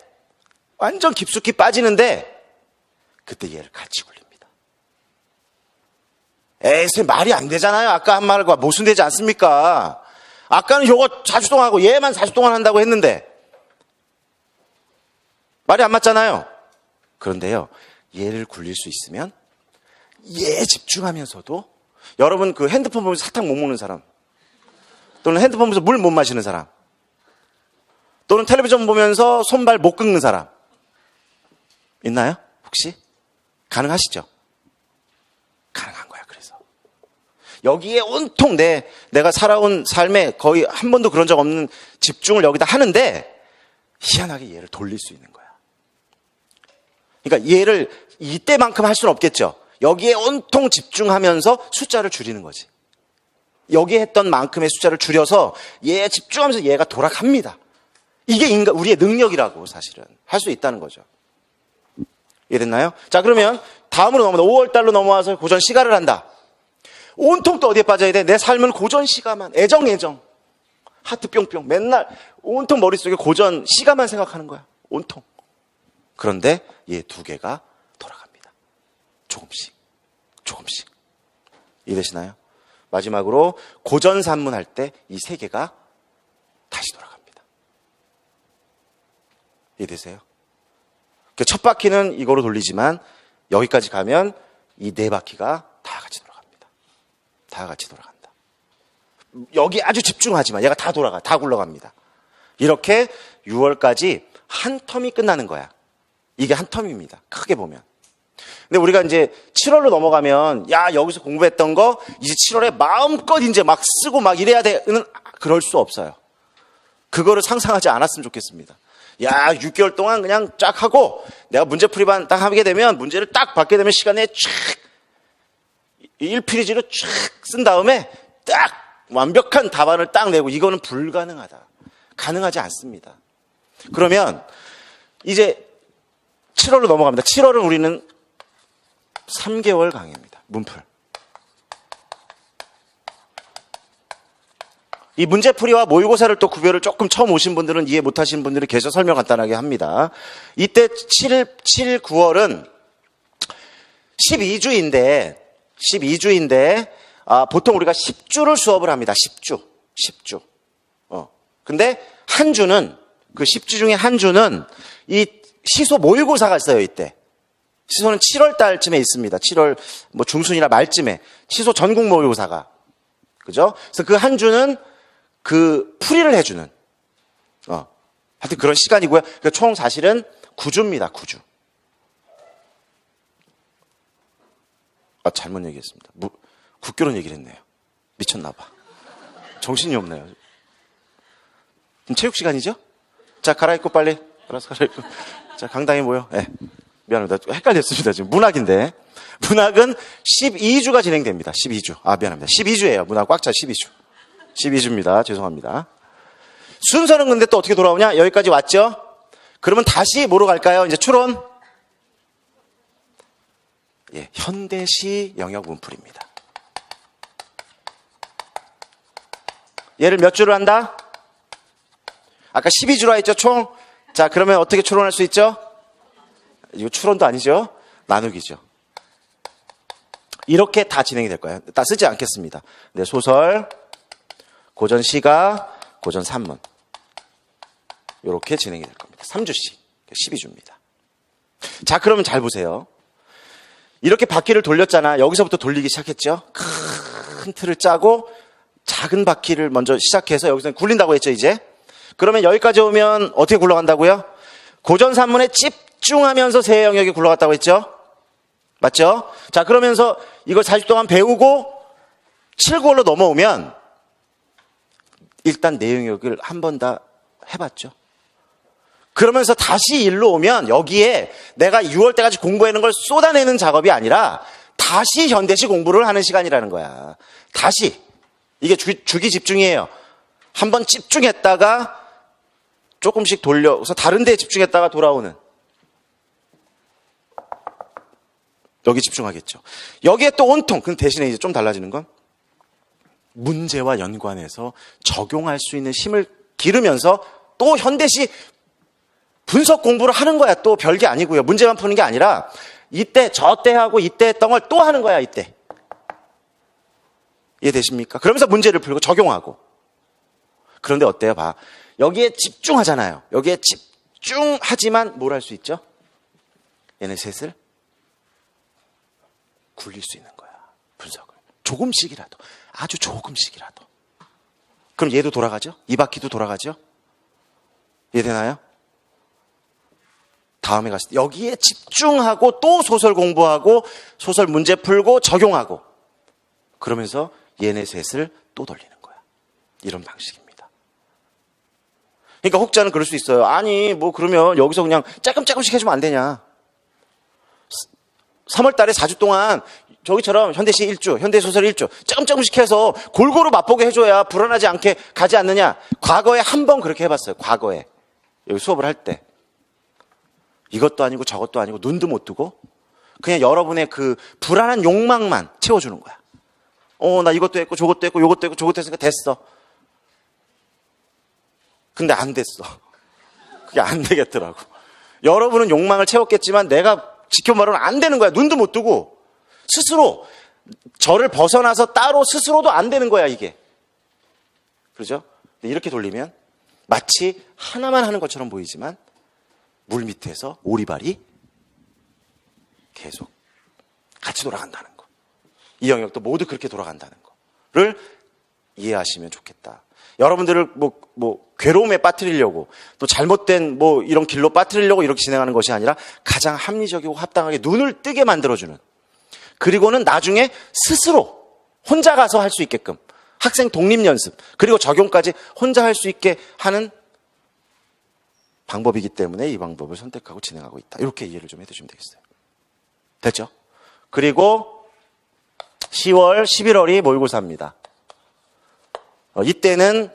완전 깊숙이 빠지는데 그때 얘를 같이 굴립니다. 선생님 말이 안 되잖아요. 아까 한 말과 모순되지 않습니까? 아까는 요거 40 동안 하고 얘만 40 동안 한다고 했는데 말이 안 맞잖아요. 그런데요, 얘를 굴릴 수 있으면 얘 집중하면서도 여러분 그 핸드폰 보면서 사탕 못 먹는 사람 또는 핸드폰 보면서 물 못 마시는 사람 또는 텔레비전 보면서 손발 못 긁는 사람 있나요? 혹시? 가능하시죠? 가능한 거야. 그래서 여기에 온통 내가 살아온 삶에 거의 한 번도 그런 적 없는 집중을 여기다 하는데 희한하게 얘를 돌릴 수 있는 거야. 그러니까 얘를 이때만큼 할 수는 없겠죠. 여기에 온통 집중하면서 숫자를 줄이는 거지. 여기에 했던 만큼의 숫자를 줄여서 얘에 집중하면서 얘가 돌아갑니다. 이게 우리의 능력이라고 사실은 할 수 있다는 거죠. 이해됐나요? 자, 그러면 다음으로 5월달로 넘어와서 고전 시가를 한다. 온통 또 어디에 빠져야 돼? 내 삶은 고전 시가만, 애정. 하트 뿅뿅. 맨날 온통 머릿속에 고전 시가만 생각하는 거야. 온통. 그런데 얘 두 개가 돌아갑니다. 조금씩. 이해되시나요? 마지막으로 고전 산문 할 때 이 세 개가 다시 돌아갑니다. 이해되세요? 첫 바퀴는 이거로 돌리지만 여기까지 가면 이 네 바퀴가 다 같이 돌아갑니다. 다 같이 돌아간다. 여기 아주 집중하지만 얘가 다 굴러갑니다. 이렇게 6월까지 한 텀이 끝나는 거야. 이게 한 텀입니다. 크게 보면. 근데 우리가 이제 7월로 넘어가면 여기서 공부했던 거 이제 7월에 마음껏 이제 막 쓰고 막 이래야 되는, 그럴 수 없어요. 그거를 상상하지 않았으면 좋겠습니다. 6개월 동안 그냥 쫙 하고 내가 문제풀이반 딱 하게 되면 문제를 딱 받게 되면 시간에 쫙 1페이지로 쫙 쓴 다음에 딱 완벽한 답안을 딱 내고, 이거는 불가능하다. 가능하지 않습니다. 그러면 이제 7월로 넘어갑니다. 7월은 우리는 3개월 강의입니다. 문풀. 이 문제풀이와 모의고사를 또 구별을 조금 처음 오신 분들은 이해 못하신 분들이 계셔서 설명 간단하게 합니다. 이때 7, 9월은 12주인데 보통 우리가 10주를 수업을 합니다. 10주. 근데 한 주는, 그 10주 중에 한 주는 이 시소 모의고사가 있어요. 이때 시소는 7월 달쯤에 있습니다. 7월 중순이나 말쯤에 시소 전국 모의고사가, 그죠? 그래서 그 한 주는 그 풀이를 해주는 하여튼 그런 시간이고요. 그러니까 총 사실은 9주입니다. 9주. 잘못 얘기했습니다. 국교론 얘기를 했네요. 미쳤나 봐. 정신이 없네요. 지금 체육 시간이죠? 자, 갈아입고 빨리. 알아서 갈아입고. 자, 강당에 모여. 네. 미안합니다. 헷갈렸습니다. 지금 문학인데. 문학은 12주가 진행됩니다. 12주. 아, 미안합니다. 12주예요. 문학 꽉 차 12주. 12주입니다. 죄송합니다. 순서는 근데 또 어떻게 돌아오냐? 여기까지 왔죠? 그러면 다시 뭐로 갈까요? 이제 추론. 예, 현대시 영역 문풀입니다. 얘를 몇 주로 한다? 아까 12주로 했죠, 총? 자, 그러면 어떻게 추론할 수 있죠? 이거 추론도 아니죠? 나누기죠. 이렇게 다 진행이 될 거예요. 다 쓰지 않겠습니다. 네, 소설, 고전 시가, 고전 산문. 이렇게 진행이 될 겁니다. 3주씩. 12주입니다. 자, 그러면 잘 보세요. 이렇게 바퀴를 돌렸잖아. 여기서부터 돌리기 시작했죠. 큰 틀을 짜고 작은 바퀴를 먼저 시작해서 여기서 굴린다고 했죠, 이제. 그러면 여기까지 오면 어떻게 굴러간다고요? 고전 산문에 집중하면서 세 영역이 굴러갔다고 했죠? 맞죠? 자, 그러면서 이걸 40 동안 배우고 7구월로 넘어오면 일단 내 영역을 한 번 다 해봤죠. 그러면서 다시 일로 오면 여기에 내가 6월 때까지 공부해놓은 걸 쏟아내는 작업이 아니라 다시 현대시 공부를 하는 시간이라는 거야. 다시. 이게 주기 집중이에요. 한번 집중했다가 조금씩 돌려서 다른 데에 집중했다가 돌아오는. 여기 집중하겠죠. 여기에 또 온통. 근데 대신에 이제 좀 달라지는 건 문제와 연관해서 적용할 수 있는 힘을 기르면서 또 현대시 분석 공부를 하는 거야. 또 별게 아니고요. 문제만 푸는 게 아니라 이때 저때 하고 이때 했던 걸 또 하는 거야. 이때. 이해되십니까? 그러면서 문제를 풀고 적용하고. 그런데 어때요? 봐. 여기에 집중하잖아요. 여기에 집중하지만 뭘 할 수 있죠? 얘네 셋을 굴릴 수 있는 거야. 분석을. 조금씩이라도. 아주 조금씩이라도. 그럼 얘도 돌아가죠? 이 바퀴도 돌아가죠? 이해되나요? 다음에 갔을 때 여기에 집중하고 또 소설 공부하고 소설 문제 풀고 적용하고 그러면서 얘네 셋을 또 돌리는 거야. 이런 방식입니다. 그러니까 혹자는 그럴 수 있어요. 아니 뭐 그러면 여기서 그냥 조금씩 해주면 안 되냐. 3월 달에 4주 동안 저기처럼 현대시 1주, 현대소설 1주 조금씩 해서 골고루 맛보게 해줘야 불안하지 않게 가지 않느냐. 과거에 한 번 그렇게 해봤어요. 과거에. 여기 수업을 할 때. 이것도 아니고 저것도 아니고 눈도 못 뜨고 그냥 여러분의 그 불안한 욕망만 채워주는 거야. 나 이것도 했고 저것도 했고 요것도 했고 저것도 했으니까 됐어. 근데 안 됐어. 그게 안 되겠더라고. 여러분은 욕망을 채웠겠지만 내가 지켜보면 안 되는 거야. 눈도 못 뜨고 스스로 저를 벗어나서 따로 스스로도 안 되는 거야 이게. 그렇죠? 이렇게 돌리면 마치 하나만 하는 것처럼 보이지만 물 밑에서 오리발이 계속 같이 돌아간다는 거. 이 영역도 모두 그렇게 돌아간다는 거를 이해하시면 좋겠다. 여러분들을 괴로움에 빠뜨리려고 또 잘못된 이런 길로 빠뜨리려고 이렇게 진행하는 것이 아니라 가장 합리적이고 합당하게 눈을 뜨게 만들어주는. 그리고는 나중에 스스로 혼자 가서 할 수 있게끔 학생 독립 연습 그리고 적용까지 혼자 할 수 있게 하는 방법이기 때문에 이 방법을 선택하고 진행하고 있다. 이렇게 이해를 좀 해주시면 되겠어요. 됐죠? 그리고 10월, 11월이 모의고사입니다. 이때는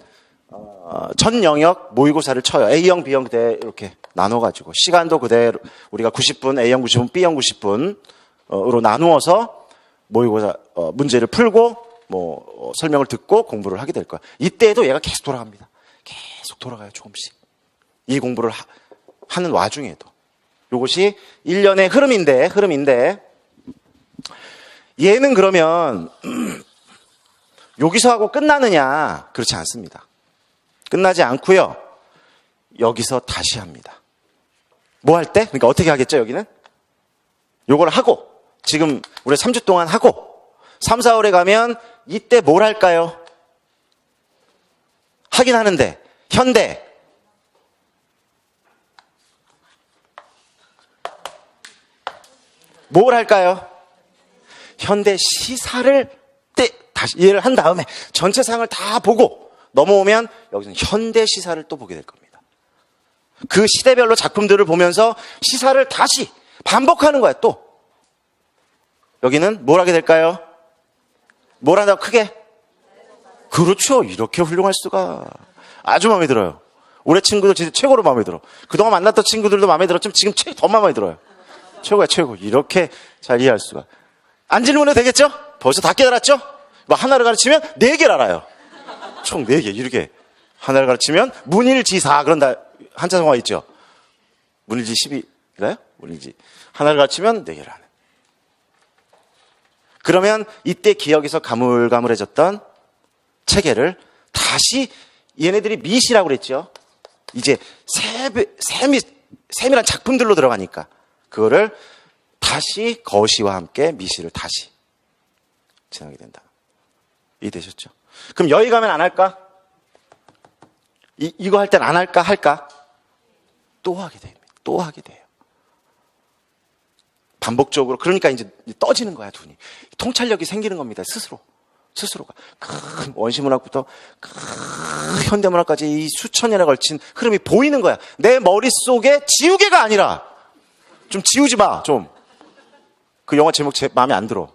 전 영역 모의고사를 쳐요. A형, B형 그대로 이렇게 나눠가지고 시간도 그대로 우리가 90분, A형 90분, B형 90분으로 나누어서 모의고사 문제를 풀고 설명을 듣고 공부를 하게 될 거야. 이때에도 얘가 계속 돌아갑니다. 계속 돌아가요. 조금씩. 이 공부를 하는 와중에도. 이것이 1년의 흐름인데 얘는 그러면 여기서 하고 끝나느냐? 그렇지 않습니다. 끝나지 않고요. 여기서 다시 합니다. 뭐 할 때? 그러니까 어떻게 하겠죠, 여기는? 요걸 하고 지금 우리 3주 동안 하고 3, 4월에 가면 이때 뭘 할까요? 하긴 하는데 현대 뭘 할까요? 현대 시사를 다시 이해를 한 다음에 전체 상을 다 보고 넘어오면 여기서는 현대 시사를 또 보게 될 겁니다. 그 시대별로 작품들을 보면서 시사를 다시 반복하는 거야, 또. 여기는 뭘 하게 될까요? 뭘 한다고 크게? 그렇죠. 이렇게 훌륭할 수가. 아주 마음에 들어요. 올해 친구들 진짜 최고로 마음에 들어. 그동안 만났던 친구들도 마음에 들었지만 지금 더 마음에 들어요. 최고야, 최고. 이렇게 잘 이해할 수가. 안 질문해도 되겠죠? 벌써 다 깨달았죠? 뭐 하나를 가르치면 4개를 알아요. 총 4개. 이렇게. 하나를 가르치면 문일지사. 그런다. 한자성어가 있죠. 문일지 12인가요? 문일지. 하나를 가르치면 4개를 하는. 그러면 이때 기억에서 가물가물해졌던 체계를 다시 얘네들이 미시라고 그랬죠. 이제 세밀한 작품들로 들어가니까 그거를 다시 거시와 함께 미시를 다시 지나게 된다. 이해되셨죠? 그럼 여기 가면 안 할까? 이거 할 땐 안 할까? 할까? 또 하게 됩니다. 또 하게 돼요. 반복적으로. 그러니까 이제 떠지는 거야, 눈이. 통찰력이 생기는 겁니다. 스스로가. 큰 원시문학부터 큰 현대문학까지 이 수천 년에 걸친 흐름이 보이는 거야. 내 머릿속에 지우개가 아니라 좀 지우지 마, 좀. 그 영화 제목 제 마음에 안 들어.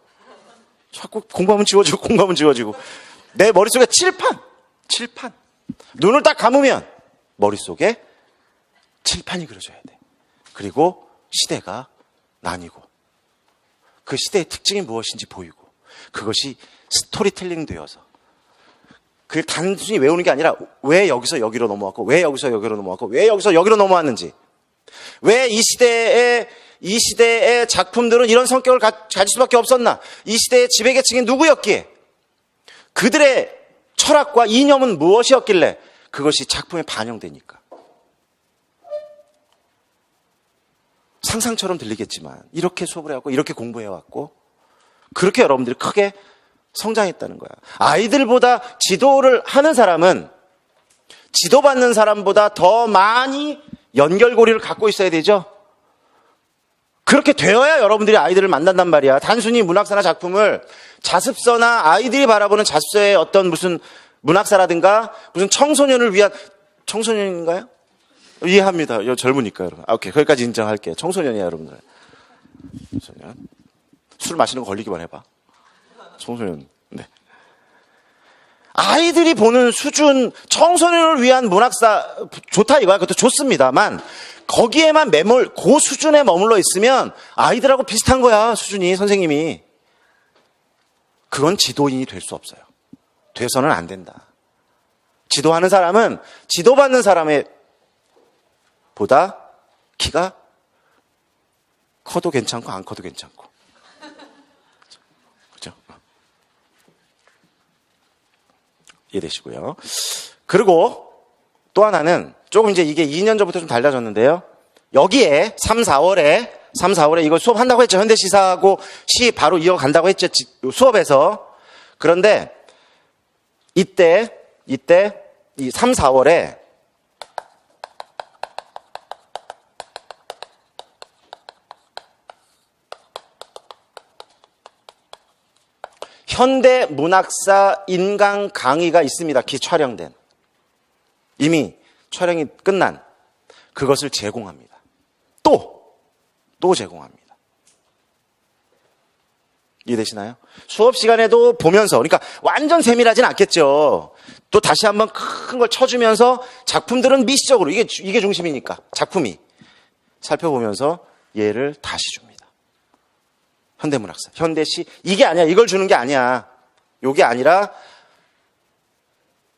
자꾸 공부하면 지워지고. 내 머릿속에 칠판. 눈을 딱 감으면 머릿속에 칠판이 그려져야 돼. 그리고 시대가 나뉘고 그 시대의 특징이 무엇인지 보이고 그것이 스토리텔링 되어서 그걸 단순히 외우는 게 아니라 왜 여기서 여기로 넘어왔고 왜 여기서 여기로 넘어왔고 왜 여기서 여기로 넘어왔는지 왜 이 시대의 작품들은 이런 성격을 가질 수밖에 없었나 이 시대의 지배계층이 누구였기에 그들의 철학과 이념은 무엇이었길래 그것이 작품에 반영되니까 상상처럼 들리겠지만 이렇게 수업을 해왔고 이렇게 공부해왔고 그렇게 여러분들이 크게 성장했다는 거야. 아이들보다 지도를 하는 사람은 지도받는 사람보다 더 많이 연결고리를 갖고 있어야 되죠. 그렇게 되어야 여러분들이 아이들을 만난단 말이야. 단순히 문학사나 작품을 자습서나 아이들이 바라보는 자습서의 어떤 무슨 문학사라든가 무슨 청소년을 위한 청소년인가요? 이해합니다. 젊으니까 여러분. 오케이. 거기까지 인정할게요. 청소년이야 여러분들. 청소년. 술 마시는 거 걸리기만 해봐. 청소년. 네. 아이들이 보는 수준, 청소년을 위한 문학사 좋다 이거야. 그것도 좋습니다만 거기에만 그 수준에 머물러 있으면 아이들하고 비슷한 거야. 수준이 선생님이. 그건 지도인이 될 수 없어요. 돼서는 안 된다. 지도하는 사람은 지도받는 사람의 보다 키가 커도 괜찮고 안 커도 괜찮고. 그렇죠? 이해되시고요. 그리고 또 하나는 조금 이제 이게 2년 전부터 좀 달라졌는데요. 여기에 3, 4월에 이거 수업한다고 했죠. 현대시사하고 시 바로 이어간다고 했죠. 수업에서. 그런데 이때 이 3, 4월에 현대문학사 인강 강의가 있습니다. 촬영된. 이미 촬영이 끝난 그것을 제공합니다. 또 제공합니다. 이해되시나요? 수업 시간에도 보면서 그러니까 완전 세밀하진 않겠죠. 또 다시 한번 큰 걸 쳐주면서 작품들은 미시적으로 이게 중심이니까 작품이 살펴보면서 얘를 다시 줍니다. 현대문학사, 현대시 이게 아니야. 이걸 주는 게 아니야. 요게 아니라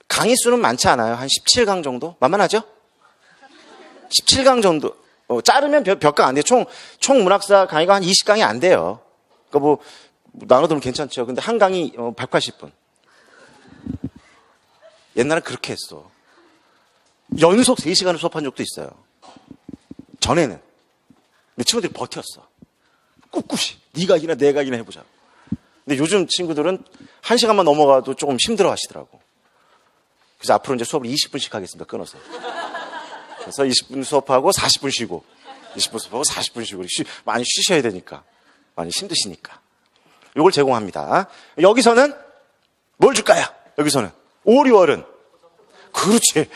강의 수는 많지 않아요. 한 17강 정도? 만만하죠? 17강 정도. 자르면 몇 강 안 돼요. 총 문학사 강의가 한 20강이 안 돼요. 그러니까 뭐 나눠두면 괜찮죠. 근데 한 강의 180분. 옛날엔 그렇게 했어. 연속 3시간을 수업한 적도 있어요. 전에는. 근데 친구들이 버텼어. 꿋꿋이. 네가 이기나 내가 이기나 해보자. 근데 요즘 친구들은 1시간만 넘어가도 조금 힘들어 하시더라고. 그래서 앞으로 이제 수업을 20분씩 하겠습니다. 끊어서. 그래서 20분 수업하고 40분 쉬고 20분 수업하고 40분 쉬고 많이 쉬셔야 되니까. 많이 힘드시니까. 이걸 제공합니다. 여기서는 뭘 줄까요? 여기서는. 오리월은. 그렇지.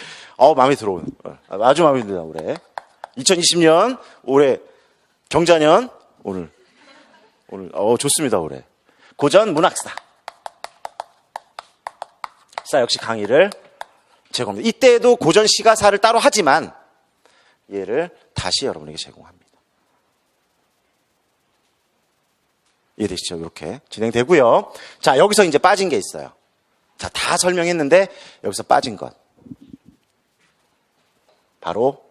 마음에 들어오는. 아주 마음에 듭니다, 올해. 2020년, 올해, 경자년, 오늘, 좋습니다, 올해. 고전 문학사. 역시 강의를 제공합니다. 이때에도 고전 시가사를 따로 하지만, 얘를 다시 여러분에게 제공합니다. 이해되시죠? 이렇게 진행되고요. 자, 여기서 이제 빠진 게 있어요. 자, 다 설명했는데 여기서 빠진 것. 바로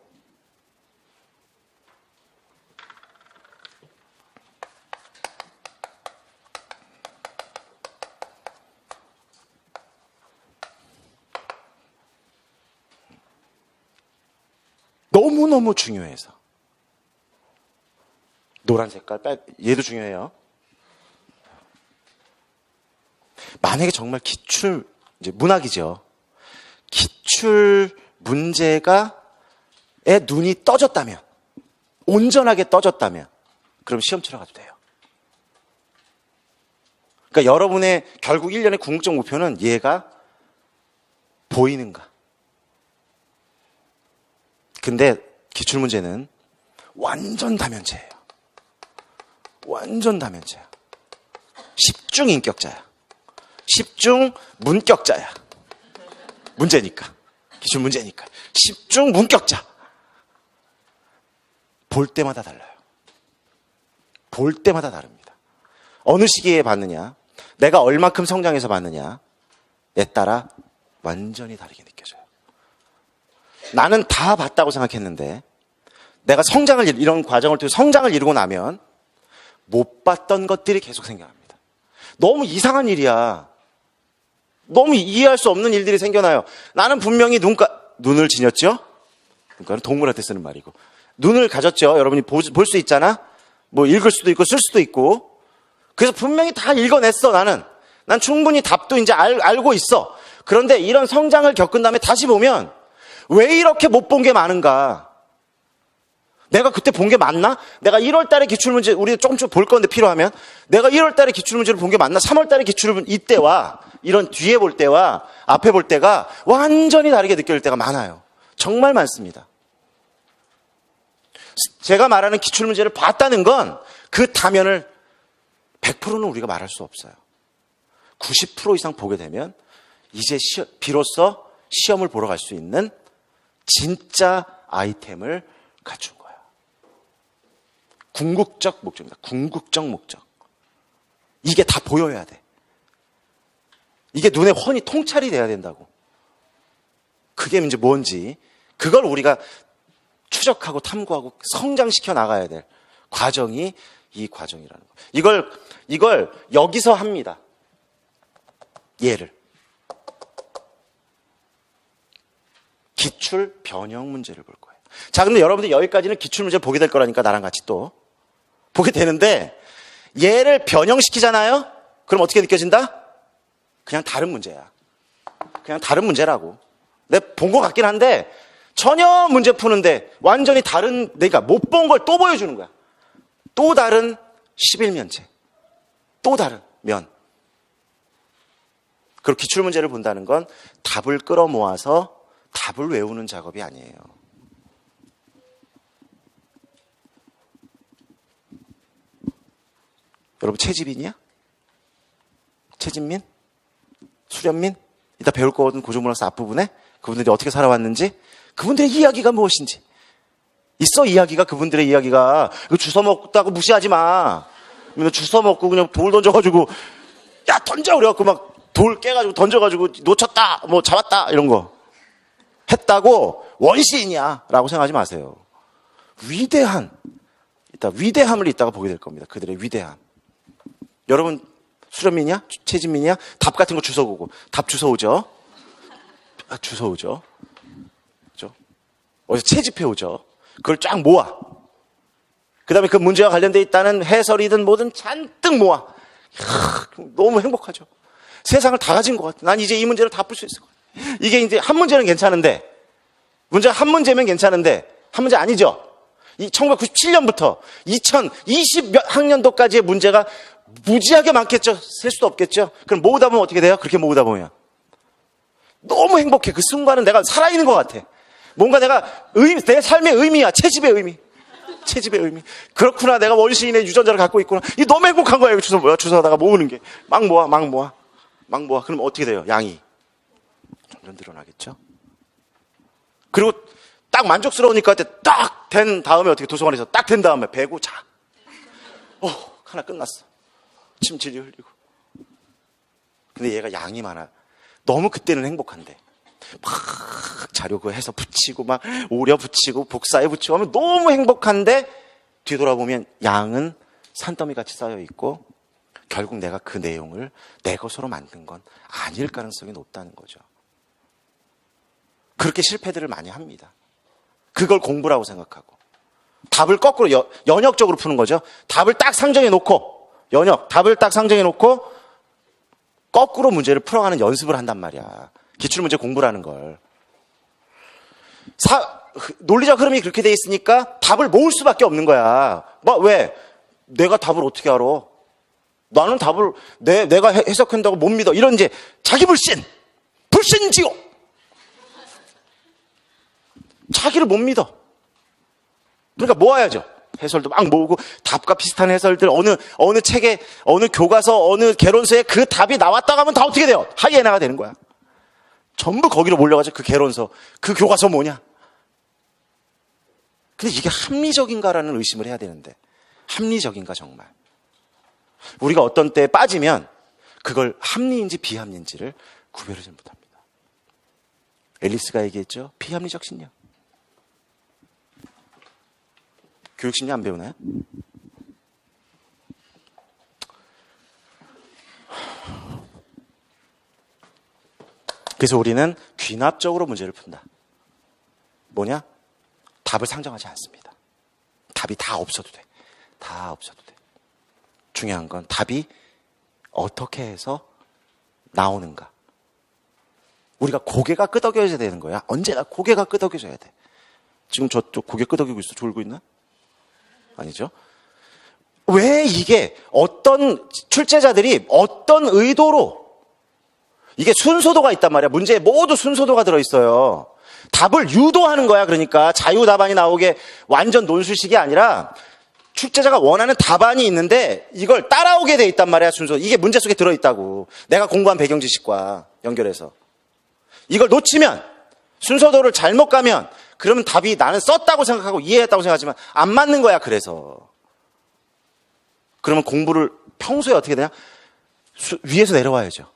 너무너무 중요해서. 노란 색깔, 얘도 중요해요. 만약에 정말 기출, 이제 문학이죠. 기출 문제가에 눈이 떠졌다면, 온전하게 떠졌다면, 그럼 시험 치러 가도 돼요. 그러니까 여러분의 결국 1년의 궁극적 목표는 얘가 보이는가. 근데 기출문제는 완전 다면체예요. 완전 다면체야. 10중 인격자야. 10중 문격자야. 문제니까. 기출문제니까. 10중 문격자. 볼 때마다 달라요. 볼 때마다 다릅니다. 어느 시기에 받느냐, 내가 얼마큼 성장해서 받느냐에 따라 완전히 다르게 느껴져요. 나는 다 봤다고 생각했는데 내가 이런 과정을 통해 성장을 이루고 나면 못 봤던 것들이 계속 생겨납니다. 너무 이상한 일이야. 너무 이해할 수 없는 일들이 생겨나요. 나는 분명히 눈을 지녔죠? 그러니까 동물한테 쓰는 말이고. 눈을 가졌죠? 여러분이 볼 수 있잖아? 뭐 읽을 수도 있고 쓸 수도 있고. 그래서 분명히 다 읽어냈어, 나는. 난 충분히 답도 이제 알고 있어. 그런데 이런 성장을 겪은 다음에 다시 보면 왜 이렇게 못 본 게 많은가? 내가 그때 본 게 맞나? 내가 1월 달에 기출문제, 우리 조금씩 볼 건데 필요하면, 내가 1월 달에 기출문제를 본 게 맞나? 3월 달에 기출을 이때와, 이런 뒤에 볼 때와 앞에 볼 때가 완전히 다르게 느껴질 때가 많아요. 정말 많습니다. 제가 말하는 기출문제를 봤다는 건 그 다면을 100%는 우리가 말할 수 없어요. 90% 이상 보게 되면 이제 비로소 시험을 보러 갈 수 있는 진짜 아이템을 갖춘 거야. 궁극적 목적입니다. 궁극적 목적. 이게 다 보여야 돼. 이게 눈에 훤히 통찰이 돼야 된다고. 그게 이제 뭔지, 그걸 우리가 추적하고 탐구하고 성장시켜 나가야 될 과정이 이 과정이라는 거. 이걸 여기서 합니다. 얘를. 기출 변형 문제를 볼 거예요. 자, 근데 여러분들 여기까지는 기출 문제 보게 될 거라니까 나랑 같이 또 보게 되는데, 얘를 변형시키잖아요? 그럼 어떻게 느껴진다? 그냥 다른 문제야. 그냥 다른 문제라고. 내가 본 것 같긴 한데 전혀 문제 푸는데 완전히 다른, 내가 못 본 걸 또 보여주는 거야. 또 다른 11면체. 또 다른 면. 그리고 기출문제를 본다는 건 답을 끌어모아서 답을 외우는 작업이 아니에요. 여러분 채집인이야? 채집민? 수련민? 이따 배울 거거든. 고조문학사 앞부분에 그분들이 어떻게 살아왔는지, 그분들의 이야기가 무엇인지 있어. 이야기가, 그분들의 이야기가. 이거 주워 먹다고 무시하지 마. 주워 먹고 그냥 돌 던져가지고 야 던져 그래갖고 막 돌 깨가지고 던져가지고 놓쳤다 뭐 잡았다 이런 거 했다고 원시인이야 라고 생각하지 마세요. 위대한, 이따 위대함을 이따가 보게 될 겁니다. 그들의 위대함. 여러분 수련민이야? 채집민이야? 답 같은 거 주워오고. 답 주워오죠? 주워오죠? 그죠? 어디서 채집해오죠? 그걸 쫙 모아. 그 다음에 그 문제와 관련되어 있다는 해설이든 뭐든 잔뜩 모아. 너무 행복하죠. 세상을 다 가진 것 같아. 난 이제 이 문제를 다 풀 수 있을 것 같아. 이게 이제 한 문제는 괜찮은데, 문제가 한 문제면 괜찮은데, 한 문제 아니죠? 이 1997년부터 2020 학년도까지의 문제가 무지하게 많겠죠. 셀 수도 없겠죠. 그럼 모으다 보면 어떻게 돼요? 그렇게 모으다 보면 너무 행복해. 그 순간은 내가 살아있는 것 같아. 뭔가 내 삶의 의미야. 채집의 의미. 채집의 의미. 그렇구나. 내가 원시인의 유전자를 갖고 있구나. 이게 너무 행복한 거예요. 주워다가 모으는 게. 막 모아. 그럼 어떻게 돼요? 양이 점점 늘어나겠죠. 그리고 딱 만족스러우니까 딱 된 다음에 어떻게 도서관에서 딱 된 다음에 배고 자. 하나 끝났어. 침 질질 흘리고. 근데 얘가 양이 많아. 너무 그때는 행복한데. 막 자려고 해서 붙이고 막 오려 붙이고 복사해 붙이고 하면 너무 행복한데 뒤돌아보면 양은 산더미 같이 쌓여 있고 결국 내가 그 내용을 내 것으로 만든 건 아닐 가능성이 높다는 거죠. 그렇게 실패들을 많이 합니다. 그걸 공부라고 생각하고 답을 거꾸로 연역적으로 푸는 거죠. 답을 딱 상정해 놓고 답을 딱 상정해 놓고 거꾸로 문제를 풀어가는 연습을 한단 말이야. 기출문제 공부라는 걸. 논리적 흐름이 그렇게 돼 있으니까 답을 모을 수밖에 없는 거야. 왜? 내가 답을 어떻게 알아? 나는 답을 내가 해석한다고 못 믿어. 이런 이제 자기 불신지옥. 자기를 못 믿어. 그러니까 모아야죠. 해설도 막 모으고 답과 비슷한 해설들 어느 책에 어느 교과서 어느 개론서에 그 답이 나왔다고 하면 다 어떻게 돼요? 하이에나가 되는 거야. 전부 거기로 몰려가지고 그 개론서 그 교과서 뭐냐. 근데 이게 합리적인가라는 의심을 해야 되는데 합리적인가 정말. 우리가 어떤 때에 빠지면 그걸 합리인지 비합리인지를 구별하지 못합니다. 앨리스가 얘기했죠. 비합리적 신념. 교육심리 안 배우나요? 그래서 우리는 귀납적으로 문제를 푼다. 뭐냐? 답을 상정하지 않습니다. 답이 다 없어도 돼. 다 없어도 돼. 중요한 건 답이 어떻게 해서 나오는가. 우리가 고개가 끄덕여져야 되는 거야. 언제나 고개가 끄덕여져야 돼. 지금 저쪽 고개 끄덕이고 있어? 졸고 있나? 아니죠. 왜 이게 어떤 출제자들이 어떤 의도로 이게 순서도가 있단 말이야. 문제에 모두 순서도가 들어있어요. 답을 유도하는 거야. 그러니까 자유답안이 나오게 완전 논술식이 아니라 출제자가 원하는 답안이 있는데 이걸 따라오게 돼 있단 말이야. 순서. 이게 문제 속에 들어있다고. 내가 공부한 배경 지식과 연결해서. 이걸 놓치면 순서도를 잘못 가면 그러면 답이 나는 썼다고 생각하고 이해했다고 생각하지만 안 맞는 거야. 그래서. 그러면 공부를 평소에 어떻게 되냐? 위에서 내려와야죠.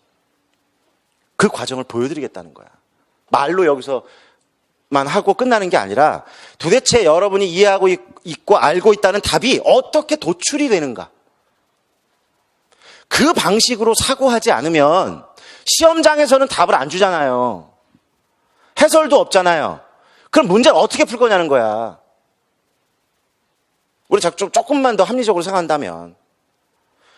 그 과정을 보여드리겠다는 거야. 말로 여기서만 하고 끝나는 게 아니라 도대체 여러분이 이해하고 있고 알고 있다는 답이 어떻게 도출이 되는가. 그 방식으로 사고하지 않으면 시험장에서는 답을 안 주잖아요. 해설도 없잖아요. 그럼 문제를 어떻게 풀 거냐는 거야. 우리 조금만 더 합리적으로 생각한다면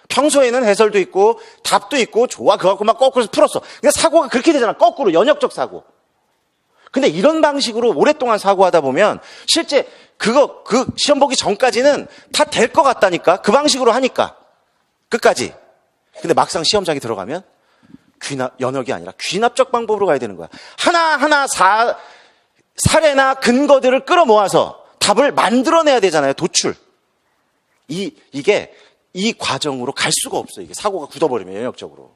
평소에는 해설도 있고 답도 있고 좋아 그거 갖고 막 거꾸로 풀었어. 그러니까 사고가 그렇게 되잖아. 거꾸로 연역적 사고. 근데 이런 방식으로 오랫동안 사고하다 보면 실제 그 시험 보기 전까지는 다 될 것 같다니까. 그 방식으로 하니까 끝까지. 근데 막상 시험장에 들어가면 연역이 아니라 귀납적 방법으로 가야 되는 거야. 하나하나 사례나 근거들을 끌어모아서 답을 만들어내야 되잖아요. 도출. 이게 이 과정으로 갈 수가 없어요. 이게 사고가 굳어버리면 연역적으로.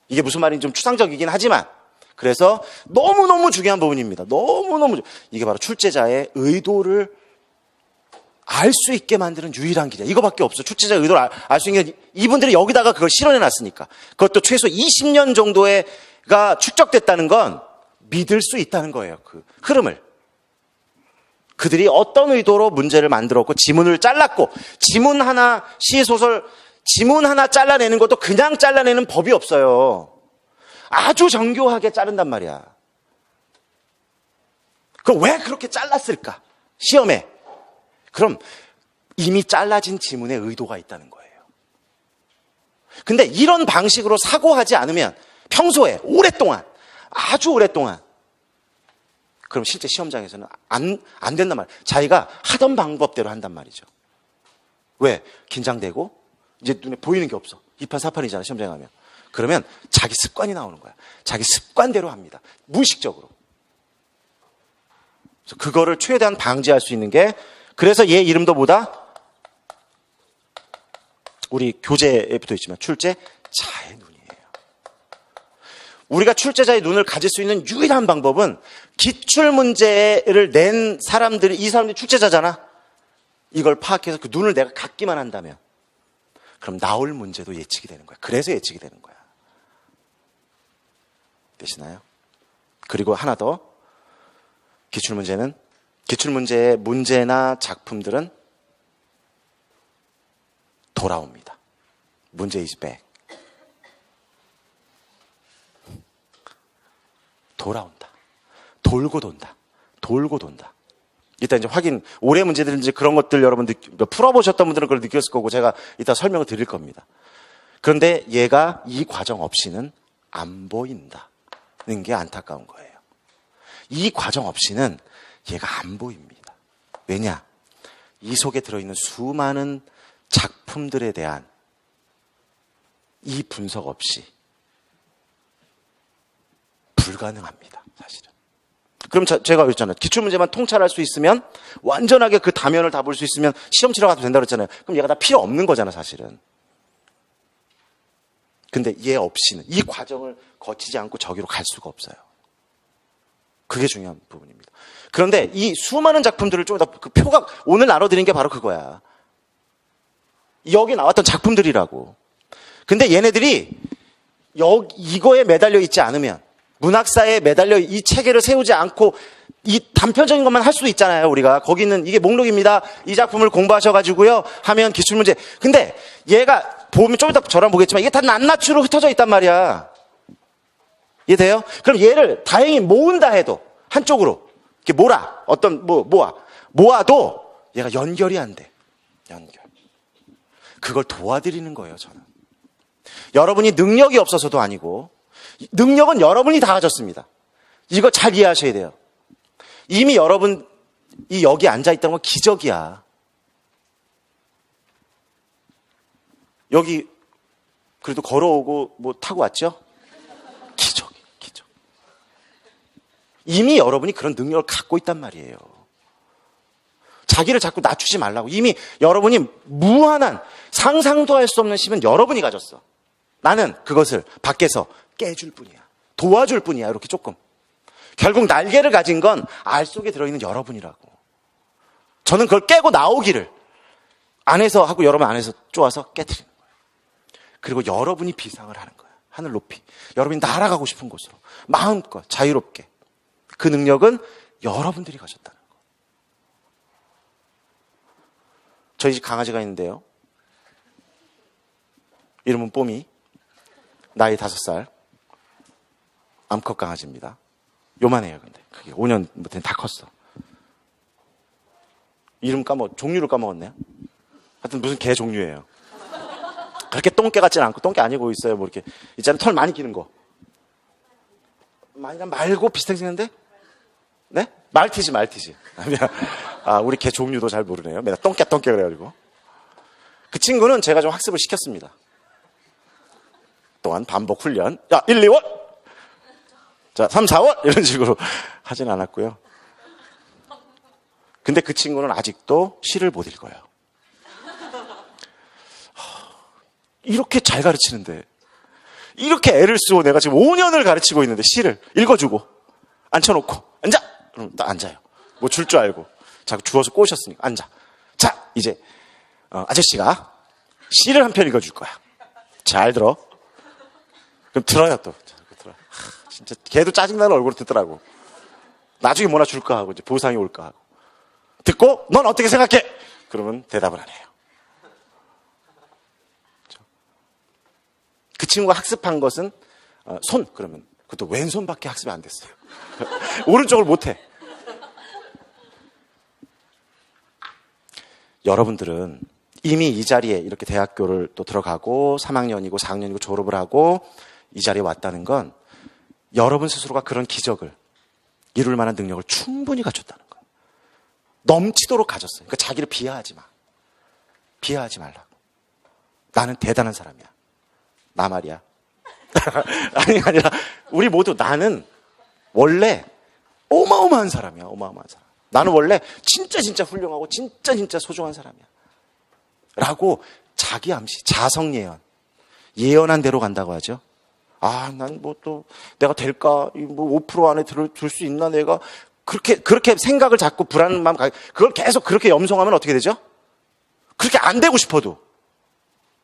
이게 무슨 말인지 좀 추상적이긴 하지만 그래서 너무너무 중요한 부분입니다. 너무너무 이게 바로 출제자의 의도를 알 수 있게 만드는 유일한 길이야. 이거밖에 없어. 출제자의 의도를 알 수 있는 게 이분들이 여기다가 그걸 실현해놨으니까. 그것도 최소 20년 정도가 축적됐다는 건 믿을 수 있다는 거예요. 그 흐름을. 그들이 어떤 의도로 문제를 만들었고 지문을 잘랐고 지문 하나 시소설 지문 하나 잘라내는 것도 그냥 잘라내는 법이 없어요. 아주 정교하게 자른단 말이야. 그럼 왜 그렇게 잘랐을까? 시험에. 그럼 이미 잘라진 지문에 의도가 있다는 거예요. 근데 이런 방식으로 사고하지 않으면 평소에 오랫동안 아주 오랫동안 그럼 실제 시험장에서는 안 된단 말이에요. 자기가 하던 방법대로 한단 말이죠. 왜? 긴장되고 이제 눈에 보이는 게 없어. 2판 4판이잖아, 시험장 가면. 그러면 자기 습관이 나오는 거야. 자기 습관대로 합니다. 무의식적으로. 그래서 그거를 최대한 방지할 수 있는 게, 그래서 얘 이름도 뭐다? 우리 교재에 붙어 있지만 출제자의 눈이에요. 우리가 출제자의 눈을 가질 수 있는 유일한 방법은 기출문제를 낸 사람들이, 이 사람들이 출제자잖아. 이걸 파악해서 그 눈을 내가 갖기만 한다면 그럼 나올 문제도 예측이 되는 거야. 그래서 예측이 되는 거야. 되시나요? 그리고 하나 더, 기출문제의 문제나 작품들은 돌아옵니다. 문제 is back. 돌아온다. 돌고 돈다. 돌고 돈다. 이따 이제 올해 문제들 이제 그런 것들 여러분 풀어보셨던 분들은 그걸 느꼈을 거고 제가 이따 설명을 드릴 겁니다. 그런데 얘가 이 과정 없이는 안 보인다는 게 안타까운 거예요. 이 과정 없이는 얘가 안 보입니다. 왜냐? 이 속에 들어있는 수많은 작품들에 대한 이 분석 없이 불가능합니다, 사실은. 그럼 제가 그랬잖아요. 기출문제만 통찰할 수 있으면, 완전하게 그 다면을 다 볼 수 있으면 시험 치러 가도 된다고 그랬잖아요. 그럼 얘가 다 필요 없는 거잖아, 사실은. 근데 얘 없이는, 이 과정을 거치지 않고 저기로 갈 수가 없어요. 그게 중요한 부분입니다. 그런데 이 수많은 작품들을 좀 더, 그 표가 오늘 나눠드린 게 바로 그거야. 여기 나왔던 작품들이라고. 근데 얘네들이 이거에 매달려 있지 않으면, 문학사에 매달려 이 체계를 세우지 않고 이 단편적인 것만 할 수도 있잖아요, 우리가. 거기는 이게 목록입니다. 이 작품을 공부하셔가지고요 하면 기출문제. 근데 얘가 보면 좀 이따 저랑 보겠지만 이게 다 낱낱이로 흩어져 있단 말이야. 이해돼요? 그럼 얘를 다행히 모은다 해도, 한쪽으로 이렇게 모아도 얘가 연결이 안 돼. 연결. 그걸 도와드리는 거예요, 저는. 여러분이 능력이 없어서도 아니고, 능력은 여러분이 다 가졌습니다. 이거 잘 이해하셔야 돼요. 이미 여러분이 여기 앉아있다는 건 기적이야. 여기 그래도 걸어오고 타고 왔죠? 기적. 이미 여러분이 그런 능력을 갖고 있단 말이에요. 자기를 자꾸 낮추지 말라고. 이미 여러분이 무한한, 상상도 할 수 없는 힘은 여러분이 가졌어. 나는 그것을 밖에서 깨줄 뿐이야. 도와줄 뿐이야. 이렇게 조금. 결국 날개를 가진 건 알 속에 들어있는 여러분이라고. 저는 그걸 깨고 나오기를 안에서 하고 여러분 안에서 쪼아서 깨트리는 거예요. 그리고 여러분이 비상을 하는 거예요. 하늘 높이. 여러분이 날아가고 싶은 곳으로. 마음껏 자유롭게. 그 능력은 여러분들이 가졌다는 거. 저희 집 강아지가 있는데요. 이름은 뽀미. 나이 5살. 암컷 강아지입니다. 요만해요, 근데. 그게 5년부터는 다 컸어. 종류를 까먹었네요. 하여튼 무슨 개 종류예요. 그렇게 똥개 같지는 않고, 똥개 아니고 있어요. 이렇게. 있잖아요. 털 많이 기는 거. 말고 비슷하게 생겼는데? 네? 말티즈. 우리 개 종류도 잘 모르네요. 맨날 똥개 그래가지고. 그 친구는 제가 좀 학습을 시켰습니다. 또한 반복 훈련. 야, 1, 2월! 자, 3, 4월! 이런 식으로 하진 않았고요. 근데 그 친구는 아직도 시를 못 읽어요. 이렇게 잘 가르치는데, 이렇게 애를 쓰고 내가 지금 5년을 가르치고 있는데 시를 읽어주고, 앉혀놓고, 앉아! 그럼 딱 앉아요. 줄 줄 알고. 자꾸 주워서 꼬셨으니까, 앉아. 자, 이제, 아저씨가 시를 한 편 읽어줄 거야. 잘 들어. 그럼 들어요, 또. 진짜 걔도 짜증나는 얼굴로 듣더라고. 나중에 뭐나 줄까 하고, 이제 보상이 올까 하고. 듣고, 넌 어떻게 생각해? 그러면 대답을 안 해요. 그 친구가 학습한 것은, 그러면. 그것도 왼손밖에 학습이 안 됐어요. 오른쪽을 못해. 여러분들은 이미 이 자리에 이렇게 대학교를 또 들어가고 3학년이고 4학년이고 졸업을 하고 이 자리에 왔다는 건 여러분 스스로가 그런 기적을 이룰 만한 능력을 충분히 갖췄다는 거예요. 넘치도록 가졌어요. 그러니까 자기를 비하하지 마. 비하하지 말라고. 나는 대단한 사람이야. 나 말이야. 아니, 아니라, 우리 모두 나는 원래 어마어마한 사람이야. 어마어마한 사람. 나는 원래 진짜 훌륭하고 진짜 소중한 사람이야. 라고 자기 암시, 자성 예언. 예언한 대로 간다고 하죠. 아, 난 뭐 또 내가 될까? 뭐 5% 안에 들 수 있나 내가? 그렇게 생각을 자꾸 불안한 마음 그걸 계속 그렇게 염성하면 어떻게 되죠? 그렇게 안 되고 싶어도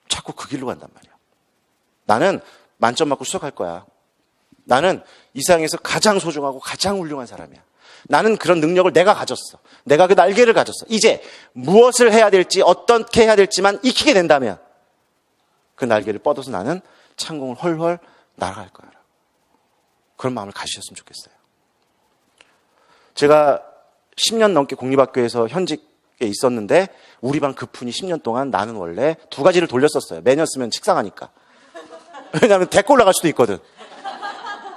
자꾸 그 길로 간단 말이야. 나는 만점 맞고 수석할 거야. 나는 이 세상에서 가장 소중하고 가장 훌륭한 사람이야. 나는 그런 능력을 내가 가졌어. 내가 그 날개를 가졌어. 이제 무엇을 해야 될지 어떻게 해야 될지만 익히게 된다면 그 날개를 뻗어서 나는 창공을 헐헐 날아갈 거야. 그런 마음을 가지셨으면 좋겠어요. 제가 10년 넘게 공립학교에서 현직에 있었는데 우리 반 급훈이 10년 동안 나는 원래 2가지를 돌렸었어요. 매년 쓰면 식상하니까. 왜냐하면 데리고 올라갈 수도 있거든.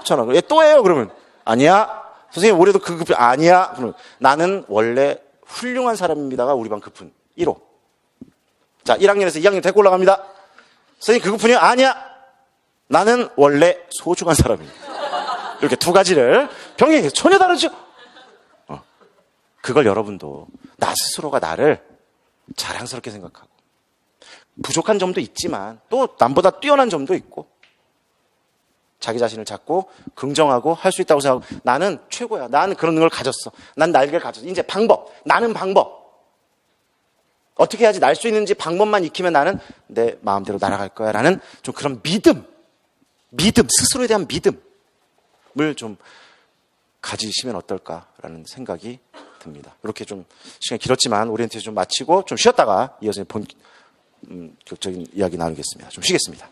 그렇잖아. 얘 또 해요 그러면. 아니야. 선생님 올해도 그 급훈 아니야. 그러면 나는 원래 훌륭한 사람입니다가 우리 반 급훈 1호. 자 1학년에서 2학년 데리고 올라갑니다. 선생님 그 급훈이 아니야. 나는 원래 소중한 사람입니다. 이렇게 2가지를 병행해서 전혀 다르죠. 그걸 여러분도 나 스스로가 나를 자랑스럽게 생각하고 부족한 점도 있지만 또 남보다 뛰어난 점도 있고 자기 자신을 찾고 긍정하고 할 수 있다고 생각하고 나는 최고야. 나는 그런 능력을 가졌어. 난 날개를 가졌어. 이제 나는 방법. 어떻게 해야지 날 수 있는지 방법만 익히면 나는 내 마음대로 날아갈 거야. 라는 좀 그런 믿음, 스스로에 대한 믿음을 좀 가지시면 어떨까라는 생각이 듭니다. 이렇게 좀 시간이 길었지만 오리엔테이션 좀 마치고 좀 쉬었다가 이어서 본격적인 이야기 나누겠습니다. 좀 쉬겠습니다.